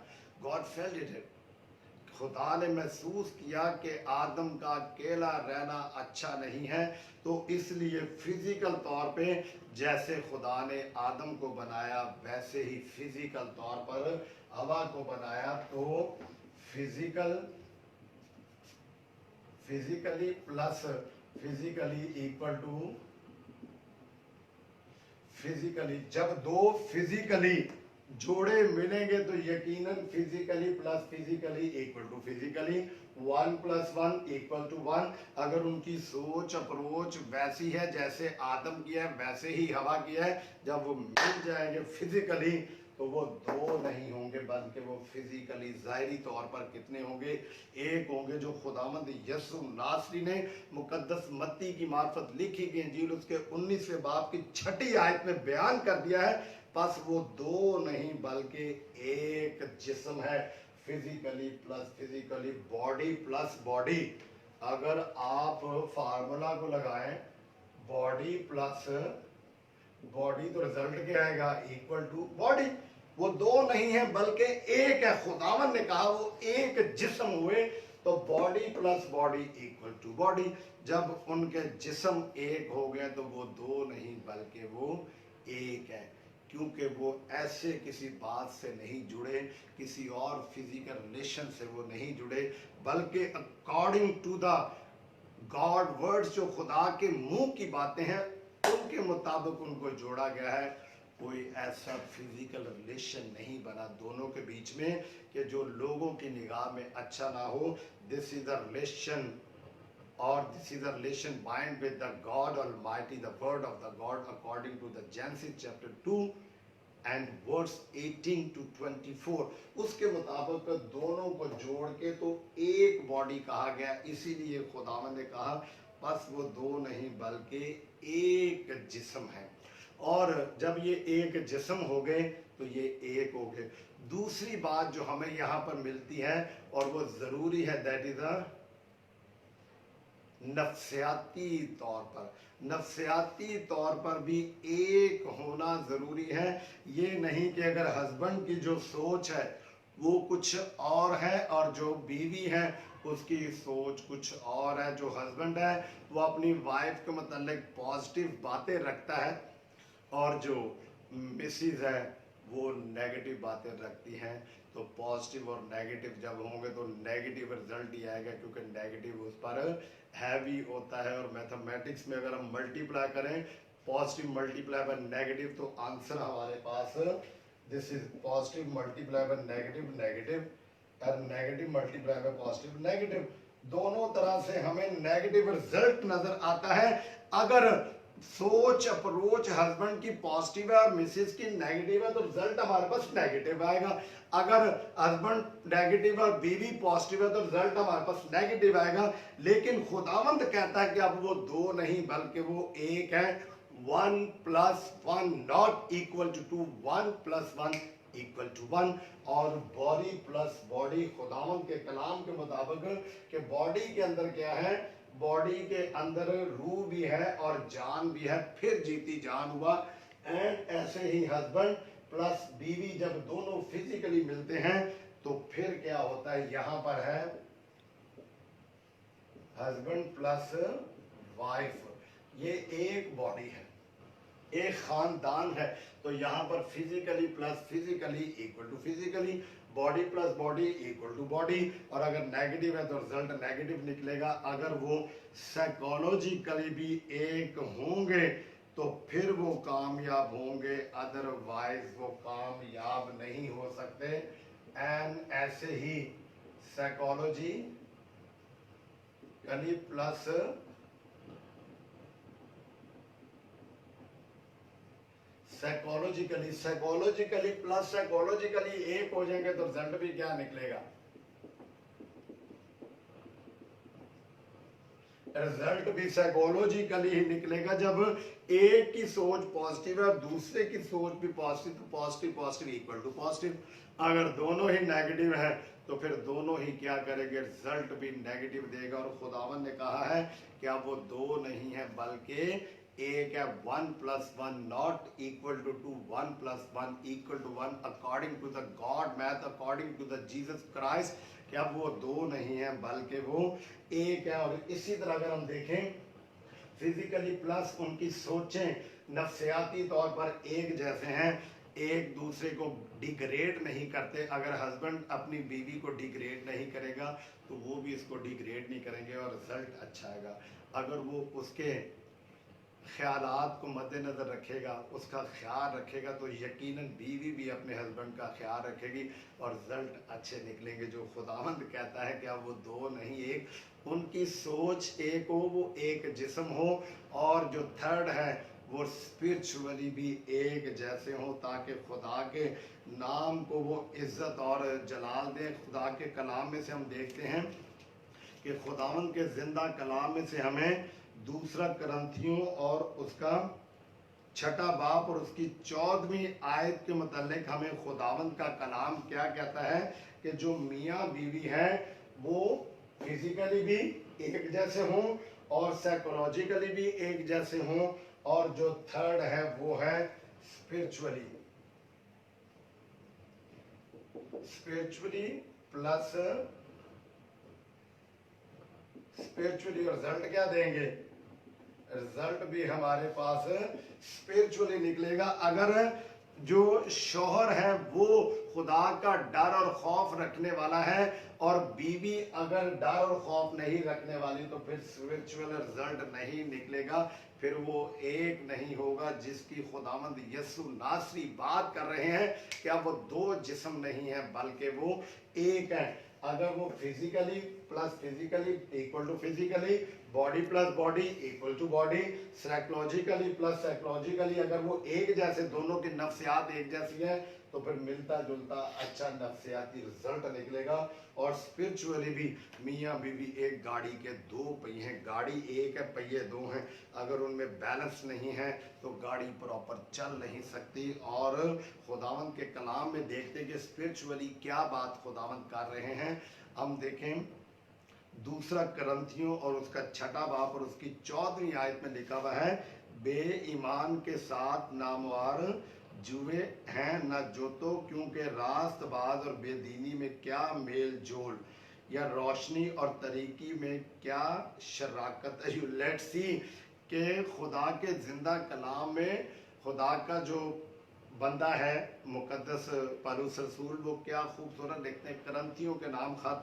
God felt it. खुदा ने महसूस किया कि आदम का अकेला रहना अच्छा नहीं है, तो इसलिए फिजिकल तौर पे जैसे खुदा ने आदम को बनाया वैसे ही फिजिकल तौर पर हवा को बनाया। तो physically plus physically equal to physically. जब दो फिजिकली जोड़े मिलेंगे तो यकीनन physically plus physically equal to physically. 1 + 1 = 1। अगर उनकी सोच अप्रोच वैसी है जैसे आदम की है वैसे ही हवा की है, जब वो मिल जाएंगे फिजिकली तो वो दो नहीं होंगे बल्कि वो फिजिकली ज़ाहिरी तौर पर कितने होंगे? एक होंगे। जो खुदावंद यसु नासरी ने मुकद्दस मत्ती की मार्फत लिखी गई इंजील उसके 19वें बाब की 6ठी आयत में बयान कर दिया है, बस वो दो नहीं बल्कि एक जिस्म है। Physically plus physically, body plus body. अगर आप फार्मूला को लगाएं बॉडी प्लस बॉडी तो रिजल्ट क्या आएगा? Equal to body. वो दो नहीं है बल्कि एक है। खुदावन ने कहा वो एक जिस्म हुए, तो body plus body equal to body. जब उनके जिस्म एक हो गए तो वो दो नहीं बल्कि वो एक है, क्योंकि वो ऐसे किसी बात से नहीं जुड़े, किसी और फिजिकल रिलेशन से वो नहीं जुड़े, बल्कि according to the God words, जो खुदा के मुंह की बातें हैं उनके मुताबिक उनको जोड़ा गया है। कोई ऐसा फिजिकल रिलेशन नहीं बना दोनों के बीच में कि जो लोगों की निगाह में अच्छा ना हो। This is the relation or this is a relation bind with the God Almighty, the word of the God, according to the Genesis chapter 2 and verse 18 to 24। उसके मुताबिक दोनों को जोड़ के तो एक बॉडी कहा गया। इसीलिए खुदावंद ने कहा बस वो दो नहीं बल्कि एक जिस्म है। और जब ये एक जिस्म हो गए तो ये एक हो गए। दूसरी बात जो हमें यहाँ पर मिलती है और वो ज़रूरी है, दैट इज अ नफ्सियाती तौर पर, नफ्सियाती तौर पर भी एक होना ज़रूरी है। ये नहीं कि अगर हस्बैंड की जो सोच है वो कुछ और है और जो बीवी है उसकी सोच कुछ और है। जो हस्बैंड है वो अपनी वाइफ के मतलब पॉजिटिव बातें रखता है और जो मिसिज है वो नेगेटिव बातें रखती हैं। तो पॉजिटिव और नेगेटिव जब होंगे तो नेगेटिव रिजल्ट ही आएगा, क्योंकि नेगेटिव उस पर हैवी होता है। और मैथमेटिक्स में अगर हम मल्टीप्लाई करें पॉजिटिव मल्टीप्लाई बाय नेगेटिव तो आंसर हमारे पास this is positive multiply by negative negative और negative multiply by positive negative. दोनों तरह से हमें नेगेटिव रिजल्ट नजर आता है। अगर सोच अप्रोच हस्बैंड की पॉजिटिव है और मिसेस की नेगेटिव है तो रिजल्ट हमारे पास नेगेटिव आएगा। अगर हस्बैंड नेगेटिव और बीवी पॉजिटिव है तो रिजल्ट हमारे पास नेगेटिव आएगा। लेकिन खुदावंद कहता है कि अब वो दो नहीं बल्कि वो एक है। 1 + 1 not equal to 2, 1 + 1 equal to 1। और बॉडी प्लस बॉडी, खुदावंद के कलाम के मुताबिक कि बॉडी के अंदर क्या है? बॉडी के अंदर रूह भी है और जान भी है, फिर जीती जान हुआ। एंड ऐसे ही हस्बैंड प्लस बीवी जब दोनों फिजिकली मिलते हैं तो फिर क्या होता है? यहां पर है हस्बैंड प्लस वाइफ, ये एक बॉडी है, एक खानदान है। तो यहाँ पर physically plus physically equal to physically. Body plus body equal to body, और अगर नेगेटिव है तो रिजल्ट नेगेटिव निकलेगा। अगर वो साइकोलॉजिकली भी एक होंगे तो फिर वो कामयाब होंगे, अदरवाइज वो कामयाब नहीं हो सकते। एंड ऐसे ही psychology plus psychologically plus psychologically एक हो जाएंगे तो रिजल्ट भी क्या निकलेगा, रिजल्ट भी साइकोलॉजिकली ही निकलेगा। जब एक की सोच पॉजिटिव है और दूसरे की सोच भी पॉजिटिव, तो positive positive equal to positive. अगर दोनों ही नेगेटिव है तो फिर दोनों ही क्या करेंगे, रिजल्ट भी नेगेटिव देगा। और खुदावन ने कहा है कि अब वो दो नहीं है बल्कि एक है। 1 + 1 not equal to 2, 1 + 1 equal to 1 according to the God math, according to the Jesus Christ, कि अब वो दो नहीं है बल्कि वो एक है। और इसी तरह अगर हम देखें फिजिकली प्लस उनकी सोचें नफ्सियाती तौर पर एक जैसे हैं, एक दूसरे को डिग्रेड नहीं करते। अगर हस्बैंड अपनी बीवी को डिग्रेड नहीं करेगा तो वो भी इसको डिग्रेड नहीं करेंगे और रिजल्ट अच्छा आएगा। अगर वो उसके ख्यालात को मद्देनज़र रखेगा, उसका ख्याल रखेगा, तो यकीनन बीवी भी अपने हस्बैंड का ख्याल रखेगी और रिजल्ट अच्छे निकलेंगे। जो खुदावंद कहता है कि अब वो दो नहीं एक, उनकी सोच एक हो, वो एक जिस्म हो, और जो थर्ड है वो स्पिरिचुअली भी एक जैसे हो, ताकि खुदा के नाम को वो इज्जत और जलाल दें। खुदा के कलाम में से हम देखते हैं कि खुदावंद के जिंदा कलाम में से हमें दूसरा करंथियों और उसका 6 बाब और उसकी 14वीं आयत के मुतालिक हमें खुदावंद का कलाम क्या कहता है कि जो मियाँ बीवी है वो फिजिकली भी एक जैसे हों और साइकोलॉजिकली भी एक जैसे हों, और जो थर्ड है वो है स्पिरिचुअली प्लस स्पिरिचुअली। रिजल्ट क्या देंगे, रिजल्ट भी हमारे पास स्पिरिचुअली निकलेगा। अगर जो शौहर है वो खुदा का डर और खौफ रखने वाला है और बीवी अगर डर और खौफ नहीं रखने वाली, तो फिर स्पिरिचुअल रिजल्ट नहीं निकलेगा, फिर वो एक नहीं होगा जिसकी खुदावंद यीशु नासरी बात कर रहे हैं कि अब वो दो जिस्म नहीं है बल्कि वो एक है। अगर वो physically plus physically equal to physically, body plus body equal to body, psychologically plus psychologically अगर वो एक जैसे, दोनों की नफ्सियात एक जैसी है, तो फिर मिलता जुलता अच्छा नफ्सियाती रिजल्ट निकलेगा। और स्पिरिचुअली भी मियाँ बीवी एक गाड़ी के दो पहिए हैं, गाड़ी एक है पहिए दो हैं, अगर उनमें बैलेंस नहीं है तो गाड़ी प्रॉपर चल नहीं सकती। और खुदावंद के कलाम में देखते हैं कि स्पिरिचुअली क्या बात खुदावंद कर रहे हैं। हम देखें दूसरा करंथियों और उसका 6 बाब और उसकी 14वीं आयत में लिखा हुआ है, बेईमान के साथ नामवार जुए हैं न जोतो, क्योंकि रास्तबाज और बेदीनी में क्या मेल जोल, या रोशनी और तरीकी में क्या शराकत है। यू लेट्स सी कि खुदा के जिंदा कलाम में खुदा का जो बंदा है मुकद्दस पौलुस रसूल, वो क्या खूबसूरत लिखते हैं करंथियों के नाम खत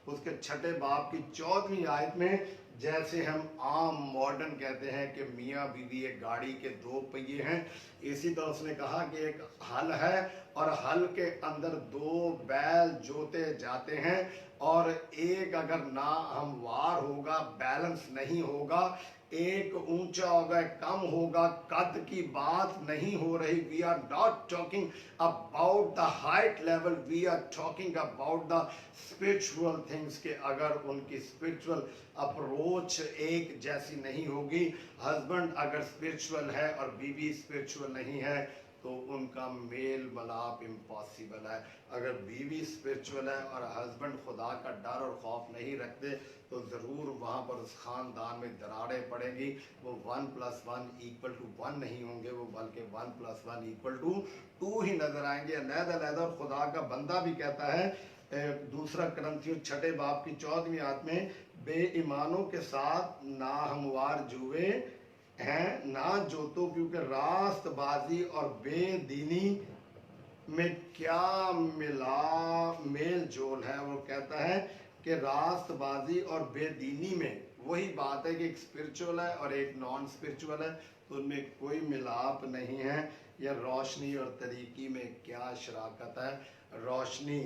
उसके 6 बाब की 14वीं आयत में, जैसे हम आम मॉडर्न कहते हैं कि मियाँ बीवी एक गाड़ी के दो पहिए हैं, इसी तरह उसने कहा कि एक हल है और हल के अंदर दो बैल जोते जाते हैं, और एक अगर ना हमवार होगा, बैलेंस नहीं होगा, एक ऊंचा होगा कम होगा, कद की बात नहीं हो रही। We are not talking about the height level, we are talking about the spiritual things के अगर उनकी स्पिरिचुअल अप्रोच एक जैसी नहीं होगी, हस्बैंड अगर स्पिरिचुअल है और बीवी स्पिरिचुअल नहीं है तो उनका मेल मिलाप इम्पॉसिबल है। अगर बीवी स्पिरिचुअल है और हस्बैंड खुदा का डर और खौफ नहीं रखते तो ज़रूर वहाँ पर उस ख़ानदान में दरारें पड़ेंगी। वो 1 + 1 = 1 नहीं होंगे, वो बल्कि 1 + 1 = 2 ही नज़र आएंगे अलग-अलग। और खुदा का बंदा भी कहता है दूसरा करंथियों 6 बाब की 14वीं आयत में, बेईमानों के साथ नाहमवार जुए हैं ना जोतो, क्योंकि रास्तबाजी और बेदीनी में क्या मेल जोल है। वो कहता है कि रास्तबाजी और बेदीनी में वही बात है कि एक स्पिरिचुअल है और एक नॉन स्पिरिचुअल है, तो उनमें कोई मिलाप नहीं है। या रोशनी और तरीकी में क्या शराकत है। रोशनी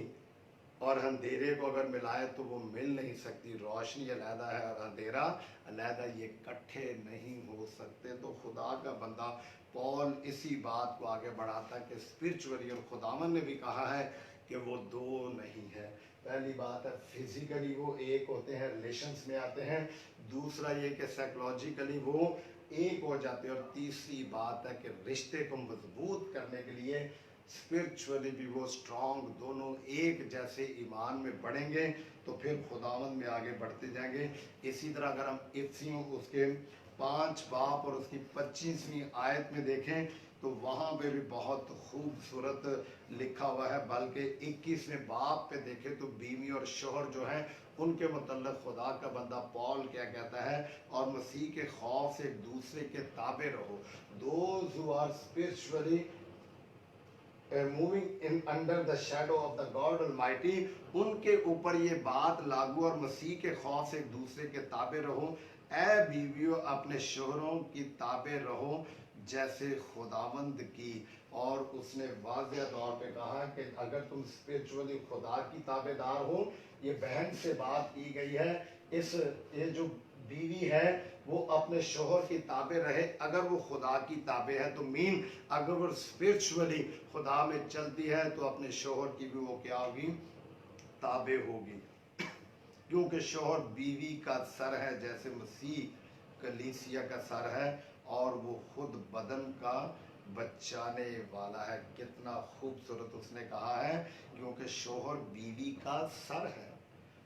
और अंधेरे को अगर मिलाए तो वो मिल नहीं सकती। रोशनी अलहदा है और अंधेरा अलहदा, ये इकट्ठे नहीं हो सकते। तो खुदा का बंदा पॉल इसी बात को आगे बढ़ाता है कि स्पिरिचुअली, और खुदावन ने भी कहा है कि वो दो नहीं है। पहली बात है फिजिकली वो एक होते हैं, रिलेशंस में आते हैं। दूसरा ये कि साइकोलॉजिकली वो एक हो जाते हैं। और तीसरी बात है कि रिश्ते को मजबूत करने के लिए स्पिरिचुअली भी वो स्ट्रांग, दोनों एक जैसे ईमान में बढ़ेंगे तो फिर खुदावंद में आगे बढ़ते जाएंगे। इसी तरह अगर हम इफ्सियों उसके 5 बाब और उसकी 25वीं आयत में देखें तो वहाँ पे भी बहुत खूबसूरत लिखा हुआ है। बल्कि 21वें बाब पे देखें तो बीवी और शोहर जो हैं उनके मतलब खुदा का बंदा पॉल क्या कहता है, और मसीह के खौफ से एक दूसरे के ताबे रहो। Those who are spiritually moving in under the shadow of the God Almighty, उनके ऊपर ये बात लागू, और मसीह के खौफ से एक दूसरे के ताबे रहो। ए बीवियों अपने शोहरों की ताबे रहो जैसे खुदावंद की। और उसने वाज़ेह तौर पे कहा कि अगर तुम स्पिरिचुअली खुदा की ताबेदार हो, ये बहन से बात की गई है, ये जो बीवी है वो अपने शोहर की ताबे रहे। अगर वो खुदा की ताबे है तो मीन अगर वो स्पिरिचुअली खुदा में चलती है तो अपने शोहर की भी वो क्या होगी, ताबे होगी। क्योंकि शोहर बीवी का सर है जैसे मसीह कलीसिया का सर है, और वो खुद बदन का बचाने वाला है। कितना खूबसूरत उसने कहा है, क्योंकि शोहर बीवी का सर है,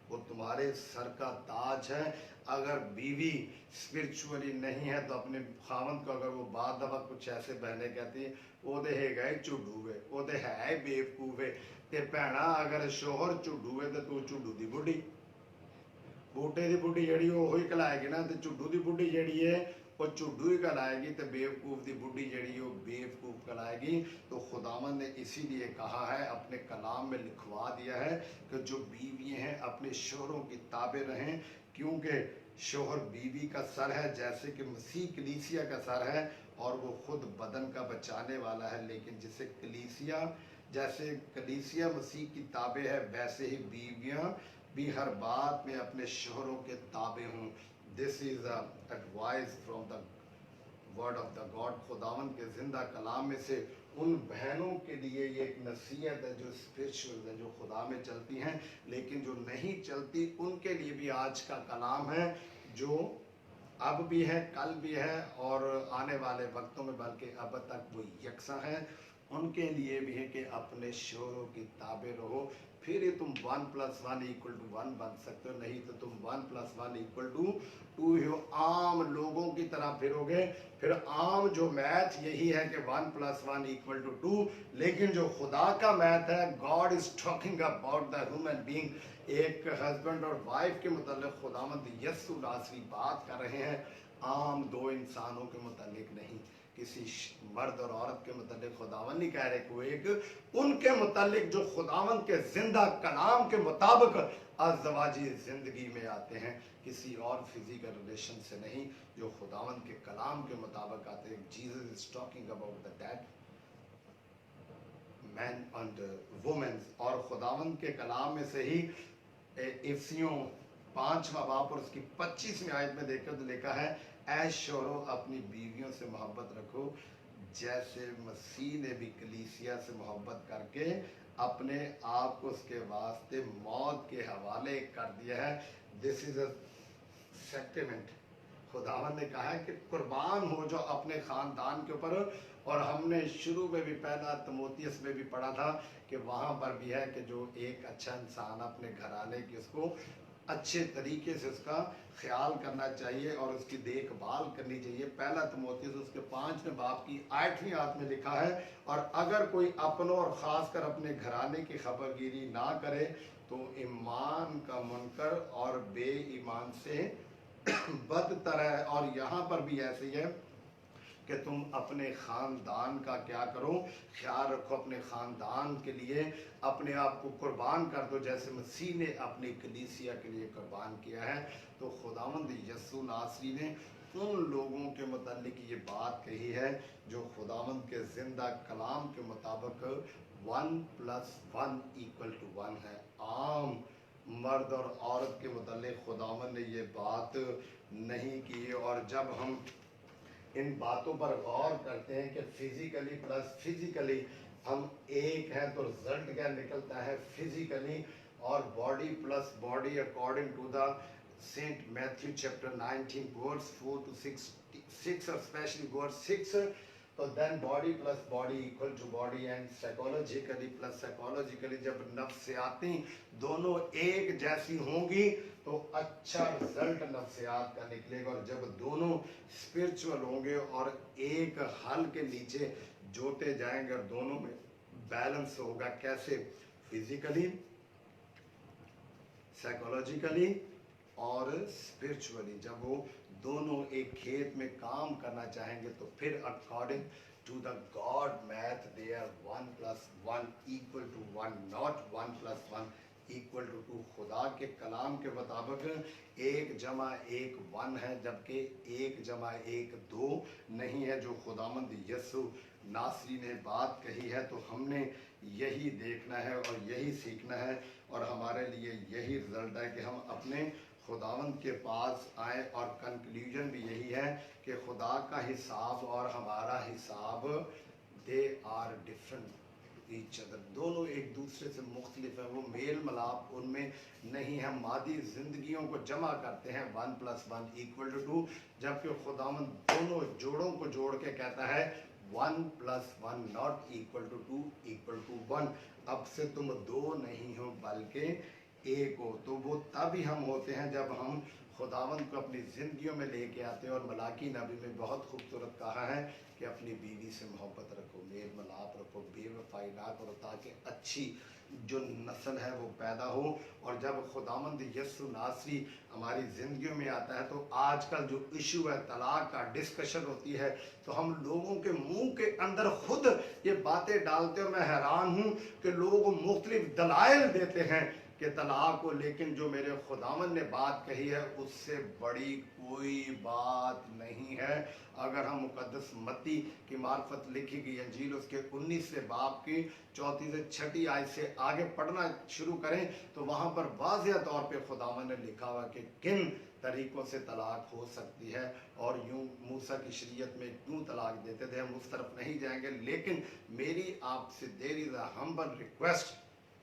वो तुम्हारे सर का ताज है। अगर बीवी स्पिरिचुअली नहीं है तो अपने खावंद को अगर वो बाद दफा कुछ ऐसे बहने कहती है ओदे है गए झुड्डूवे, ओदे है बेवकूफे, ते भैना अगर शोहर झुड्डूवे तो तू झुड्डू दी बुढ़ी, बूटे की बुढ़ी जड़ी वही कहलाएगी ना। तो झुड्डू की बुढ़ी जड़ी है वो झुड्डू ही कहलाएगी, तो बेवकूफ़ की बुढ़ी जड़ी वो बेवकूफ़ कहलाएगी। तो खुदावन ने इसीलिए कहा है, अपने कलाम में लिखवा दिया है कि जो बीवियाँ हैं अपने शोहरों की ताबे रहें, क्योंकि शोहर बीवी का सर है जैसे कि मसीह कलीसिया का सर है, और वो खुद बदन का बचाने वाला है। लेकिन जैसे कलीसिया मसीह की ताबे है, वैसे ही बीवियाँ भी हर बात में अपने शोहरों के ताबे हों। This is advice from the word of the God. खुदावन के जिंदा कलाम में से उन बहनों के लिए ये एक नसीहत है जो स्पिरिचुअल है, जो खुदा में चलती हैं। लेकिन जो नहीं चलती उनके लिए भी आज का कलाम है, जो अब भी है, कल भी है, और आने वाले वक्तों में बल्कि अब तक वो यकसा है। उनके लिए भी है कि अपने शोहरों की ताबे रहो, फिर ही तुम 1 + 1 = 1 बन सकते हो। नहीं तो तुम 1 + 1 = 2 ही हो, आम लोगों की तरह फिरोगे। फिर आम जो मैथ यही है कि 1 + 1 = 2, लेकिन जो खुदा का मैथ है, God is talking about the human being. एक हस्बैंड और वाइफ के मतलब खुदावंद यस्सु नासरी बात कर रहे हैं, आम दो इंसानों के मतलब नहीं, किसी मर्द और औरत के मतलब खुदावन नहीं कह रहे, को एक उनके मतलब जो खुदावन के जिंदा कलाम के मुताबिक अज़वाजी जिंदगी में आते हैं, किसी और फिजिकल रिलेशन से नहीं, जो खुदावन के कलाम के मुताबिक आते हैं। Jesus is talking about the dead man and women. और खुदावन के कलाम में से ही इफ्सियों 5वां बाब और उसकी 25वीं आयत में देखकर तो लिखा है, ऐ शोहरों अपनी बीवियों से मोहब्बत रखो जैसे मसीह ने भी कलीसिया से मोहब्बत करके अपने आप को उसके वास्ते मौत के हवाले कर दिया है। This is a sentiment. खुदावन ने कहा है कि कुर्बान हो जाओ अपने ख़ानदान के ऊपर। और हमने शुरू में भी पहला तिमोथियस में भी पढ़ा था कि वहाँ पर भी है कि जो एक अच्छा इंसान अपने घराने की उसको अच्छे तरीके से उसका ख्याल करना चाहिए और उसकी देखभाल करनी चाहिए। पहला तिमोथियस उसके 5वें बाब की 8वीं आयत में लिखा है, और अगर कोई अपनों और ख़ासकर अपने घराने की खबरगिरी ना करे तो ईमान का मुनकर और बेईमान से बदतर है। और यहाँ पर भी ऐसे ही है कि तुम अपने ख़ानदान का क्या करो, ख्याल रखो, अपने ख़ानदान के लिए अपने आप को कुर्बान कर दो जैसे मसीह ने अपनी कलीसिया के लिए कुर्बान किया है। तो खुदावंद यस्सु नासरी ने उन लोगों के मुतालिक ये बात कही है जो खुदावंद के जिंदा कलाम के मुताबिक 1 + 1 = 1 है। आम मर्द और औरत के मुतालिक खुदावंद ने ये बात नहीं की। और जब हम इन बातों पर गौर करते हैं कि फिजिकली प्लस फिजिकली हम एक हैं, तो रिजल्ट क्या निकलता है फिजिकली, और body plus body according to the Saint Matthew chapter 19 verse 4 to 6 और स्पेशली वर्स 6, तो then body plus body equal to body, and psychologically plus psychologically जब नफ्सियाती दोनों एक जैसी होंगी तो अच्छा रिजल्ट नफ्सियात का निकलेगा। और जब दोनों स्पिरिचुअल होंगे और एक हल के नीचे जोते जाएंगे और दोनों में बैलेंस होगा, कैसे, फिजिकली, साइकोलॉजिकली और स्पिरिचुअली, जब वो दोनों एक खेत में काम करना चाहेंगे तो फिर according to the God math they are 1 + 1 = 1, not 1 + 1 = 2। खुदा के कलाम के मुताबिक 1 + 1 1 है, जबकि 1 + 1 2 नहीं है। जो खुदावंद यस्सु नासरी ने बात कही है तो हमने यही देखना है और यही सीखना है, और हमारे लिए यही रिजल्ट है कि हम अपने खुदावंद के पास आए। और कंक्लूजन भी यही है कि खुदा का हिसाब और हमारा हिसाब they are different each other, दोनों एक दूसरे से मुख्तलिफ है, वो मेल मिलाप उनमें नहीं है। मादी जिंदगियों को जमा करते हैं 1 + 1 = 2, जबकि खुदावंद दोनों जोड़ों को जोड़ के कहता है 1 + 1 नॉट = 2 = 1। अब से तुम 2 नहीं हो बल्कि एक हो। तो वो तभी हम होते हैं जब हम खुदावंद को अपनी ज़िंदगियों में लेके आते हैं। और मलाकी नबी में बहुत खूबसूरत कहा है कि अपनी बीवी से मोहब्बत रखो, मेल मिलाप रखो, बेवफाई ना करो, ताकि अच्छी जो नस्ल है वो पैदा हो। और जब खुदावंद यस्सु नासरी हमारी ज़िंदगियों में आता है तो आजकल जो इशू है तलाक का, डिस्कशन होती है, तो हम लोगों के मुंह के अंदर खुद ये बातें डालते हैं। मैं हैरान हूँ कि लोग मुख्तलिफ दलाइल देते हैं कि तलाक को, लेकिन जो मेरे खुदावंद ने बात कही है उससे बड़ी कोई बात नहीं है। अगर हम मुकद्दस मत्ती की मार्फत लिखी गई अंजील उसके 19वें बाब की 4 से 6 आयत से आगे पढ़ना शुरू करें तो वहाँ पर वाज़ेह तौर पे खुदावंद ने लिखा हुआ कि किन तरीक़ों से तलाक हो सकती है, और यूँ मूसा की शरीयत में क्यों तलाक देते थे। हम उस तरफ नहीं जाएंगे, लेकिन मेरी आपसे there is a humble request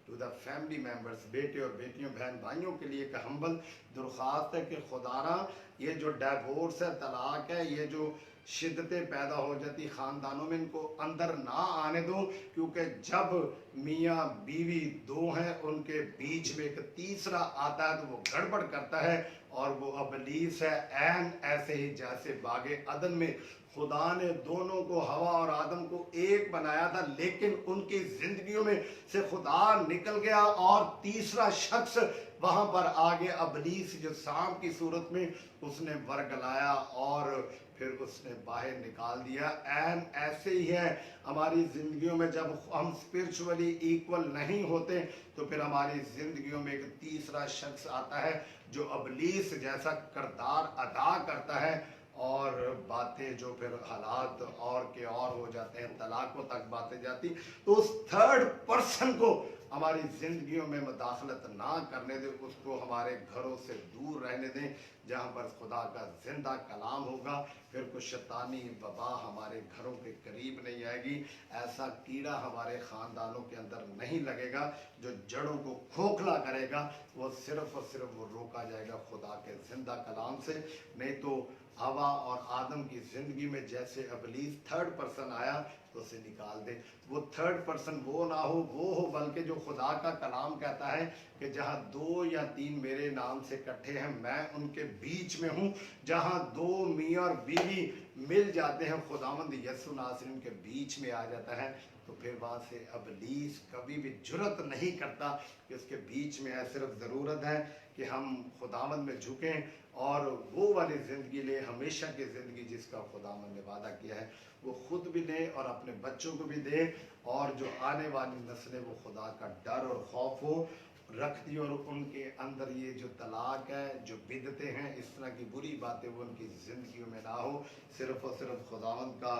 to the family members, बेटे और बेटियों, बहन भाइयों के लिए एक हम्बल दरख्वास्त है कि खुदारा ये जो डिवोर्स है, तलाक है, ये जो शिद्दतें पैदा हो जाती ख़ानदानों में, इनको अंदर ना आने दो। क्योंकि जब मियाँ बीवी 2 हैं उनके बीच में एक तीसरा आता है तो वो गड़बड़ करता है, और वो अबलीस है। एन ऐसे ही जैसे बागे अदन में खुदा ने दोनों को, हवा और आदम को एक बनाया था, लेकिन उनकी जिंदगियों में से खुदा निकल गया और तीसरा शख्स वहां पर आ गया, अबलीस, जो सांप की सूरत में उसने वर्गलाया और फिर उसने बाहर निकाल दिया। एंड ऐसे ही है हमारी जिंदगियों में, जब हम स्पिरिचुअली इक्वल नहीं होते तो फिर हमारी जिंदगियों में एक तीसरा शख्स आता है जो अबलीस जैसा किरदार अदा करता है, और बातें जो फिर हालात और के और हो जाते हैं, तलाकों तक बातें जाती। तो उस थर्ड पर्सन को हमारी जिंदगियों में मुदाखलत ना करने दें, उसको हमारे घरों से दूर रहने दें। जहाँ पर खुदा का जिंदा कलाम होगा फिर कुछ शैतानी वबा हमारे घरों के करीब नहीं आएगी। ऐसा कीड़ा हमारे ख़ानदानों के अंदर नहीं लगेगा जो जड़ों को खोखला करेगा। वो सिर्फ और सिर्फ वो रोका जाएगा खुदा के जिंदा कलाम से। नहीं तो हवा और आदम की ज़िंदगी में जैसे अबलीस थर्ड पर्सन आया तो उसे निकाल दे। वो थर्ड पर्सन वो ना हो, वो हो बल्कि जो खुदा का कलाम कहता है कि जहाँ 2 या 3 मेरे नाम से इकट्ठे हैं मैं उनके बीच में हूँ। जहाँ 2 मियाँ और बीवी मिल जाते हैं खुदावंद यस्सु नासरी के बीच में आ जाता है। तो फिर वहाँ से इब्लीस कभी भी जुर्रत नहीं करता कि उसके बीच में है। सिर्फ ज़रूरत है कि हम खुदावंद में झुकें और वो वाली ज़िंदगी ले, हमेशा की ज़िंदगी जिसका खुदावंद ने वादा किया है वो खुद भी दे और अपने बच्चों को भी दे, और जो आने वाली नस्लें वो खुदा का डर और खौफ हो रखती, और उनके अंदर ये जो तलाक है, जो बिदते हैं, इस तरह की बुरी बातें वो उनकी ज़िंदगियों में ना हो। सिर्फ और सिर्फ खुदावंद का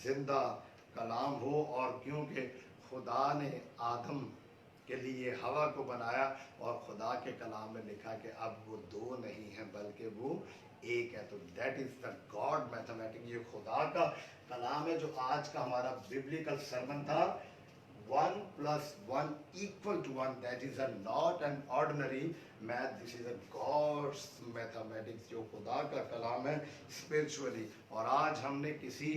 जिंदा कलाम हो। और क्योंकि खुदा ने आदम के लिए हवा को बनाया और खुदा के कलाम में लिखा कि अब वो दो नहीं है बल्कि वो एक है, तो that is the God mathematics. ये खुदा का कलाम है जो आज का हमारा बिब्लिकल सरमन था। 1 + 1 = 1, that is a not an ordinary math, this is a God's mathematics, जो खुदा का कलाम है स्पिरिचुअली। और आज हमने किसी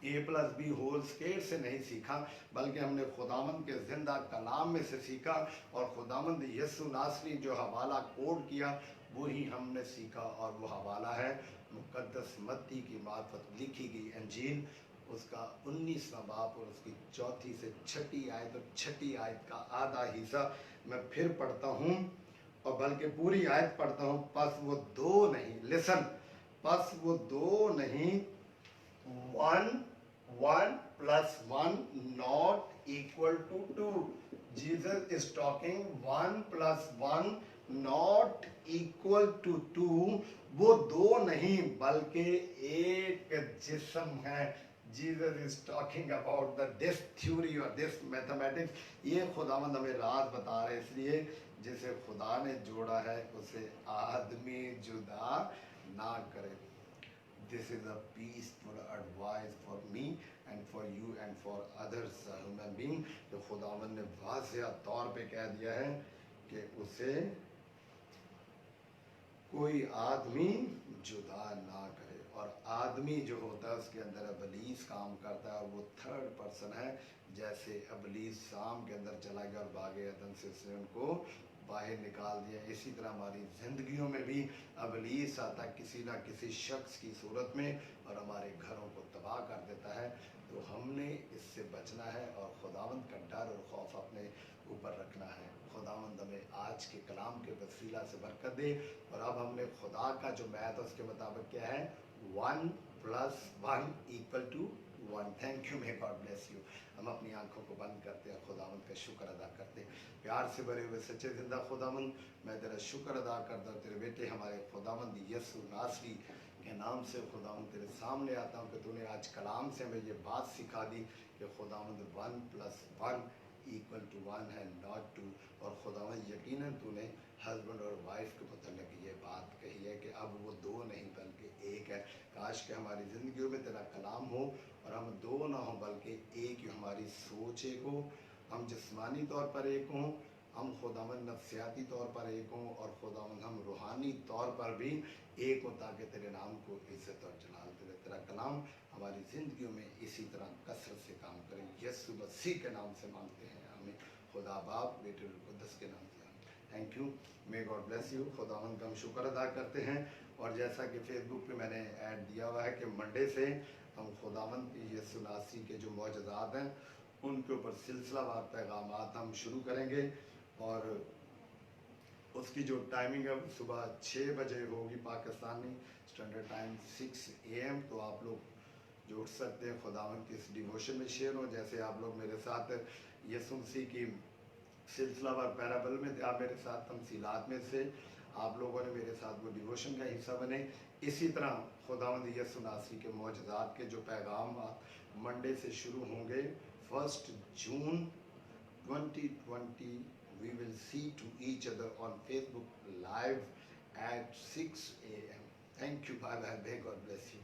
A+B² से नहीं सीखा, बल्कि हमने खुदावंद के जिंदा कलाम में से सीखा, और खुदावंद यीशु नासरी जो हवाला कोड किया वही हमने सीखा, और वो हवाला है मुकद्दस मत्ती की मार्फत लिखी गई अंजील, उसका 19वां बाब और उसकी 4 से 6 आयत, और 6 आयत का आधा हिस्सा मैं फिर पढ़ता हूँ, और बल्कि पूरी आयत पढ़ता हूँ। बस वो दो नहीं, लिसन, बस वो दो नहीं, 1 + 1 not equal to 2. Jesus is talking 1 + 1 not equal to 2. वो दो नहीं बल्कि एक जिस्म है। Jesus is talking about this theory or this mathematics. ये खुदावंद हमें राज बता रहे, इसलिए जिसे खुदा ने जोड़ा है उसे आदमी जुदा ना करे। This is a peaceful advice for me and for you and for others human being। तो खुदावंद ने वाज़ेह तौर पे कह दिया है कि उसे कोई आदमी जुदा ना करे। और आदमी जो होता है उसके अंदर इब्लीस काम करता है, और वो थर्ड पर्सन है। जैसे इब्लीस शाम के अंदर चला गया और बागे अदन से उसने उनको बाहर निकाल दिया, इसी तरह हमारी ज़िंदगियों में भी इब्लीस आता किसी ना किसी शख्स की सूरत में और हमारे घरों को तबाह कर देता है। तो हमने इससे बचना है और खुदावंद का डर और खौफ अपने ऊपर रखना है। खुदावंद हमें आज के कलाम के वसीला से बरकत दे। और अब हमने खुदा का जो मैथ है उसके मुताबिक क्या है, 1 + 1 = 1। Thank you, may God bless you. हम अपनी आंखों को बंद करते हैं, खुदावंद का शुक्र अदा करते हैं। प्यार से भरे हुए सच्चे जिंदा खुदावंद, मैं तेरा शुक्र अदा करता हूँ तेरे बेटे हमारे खुदावंद यीशु नासरी के नाम से। खुदावंद तेरे सामने आता हूँ कि तूने आज कलाम से हमें ये बात सिखा दी कि खुदावंद 1 + 1 = 1 है, नॉट 2। और खुदावंद यकीनन तूने हस्बैंड और वाइफ के मतलब ये बात कही है कि अब वो दो नहीं बल्कि एक है। काश के हमारी ज़िंदगियों में तेरा कलाम हो और हम दो ना हो बल्कि एक ही। हमारी सोच एक हो, हम जिस्मानी तौर पर एक हों, हम खुदावंद नफ्सियाती तौर पर एक हों, और खुदावंद हम रूहानी तौर पर भी एक हों, ताकि तेरे नाम को इज्जत और जलाल दे। तेरा कलाम हमारी ज़िंदगियों में इसी तरह कसरत से काम करे। यीशु मसीह के नाम से मांगते हैं, हमें खुदा बाप बेटे और कुद्दस के नाम से। Thank you, may God bless you. खुदावंद का हम शुक्र अदा करते हैं। और जैसा कि फेसबुक पे मैंने ऐड दिया हुआ है कि मंडे से हम खुदावंद की यीशु नासरी के जो मौजज़ात हैं उनके ऊपर सिलसिलावार पैगामात हम शुरू करेंगे। और उसकी जो टाइमिंग है सुबह 6 बजे होगी पाकिस्तानी स्टैंडर्ड टाइम 6 AM। तो आप लोग जुड़ सकते हैं, खुदावंद की इस डिवोशन में शेयर हो। जैसे आप लोग मेरे साथ यीशु मसीह की सिलसिलावार पैराबल में थे, आप मेरे साथ तमसीलात में से आप लोगों ने मेरे साथ वो डिवोशन का हिस्सा बने। इसी तरह खुदावंद यीशु नासरी के मौजज़ात के जो पैगाम मंडे से शुरू होंगे 1 जून 2020। We will see to each other on Facebook live at 6 AM. Thank you. Bye bye. May God bless you.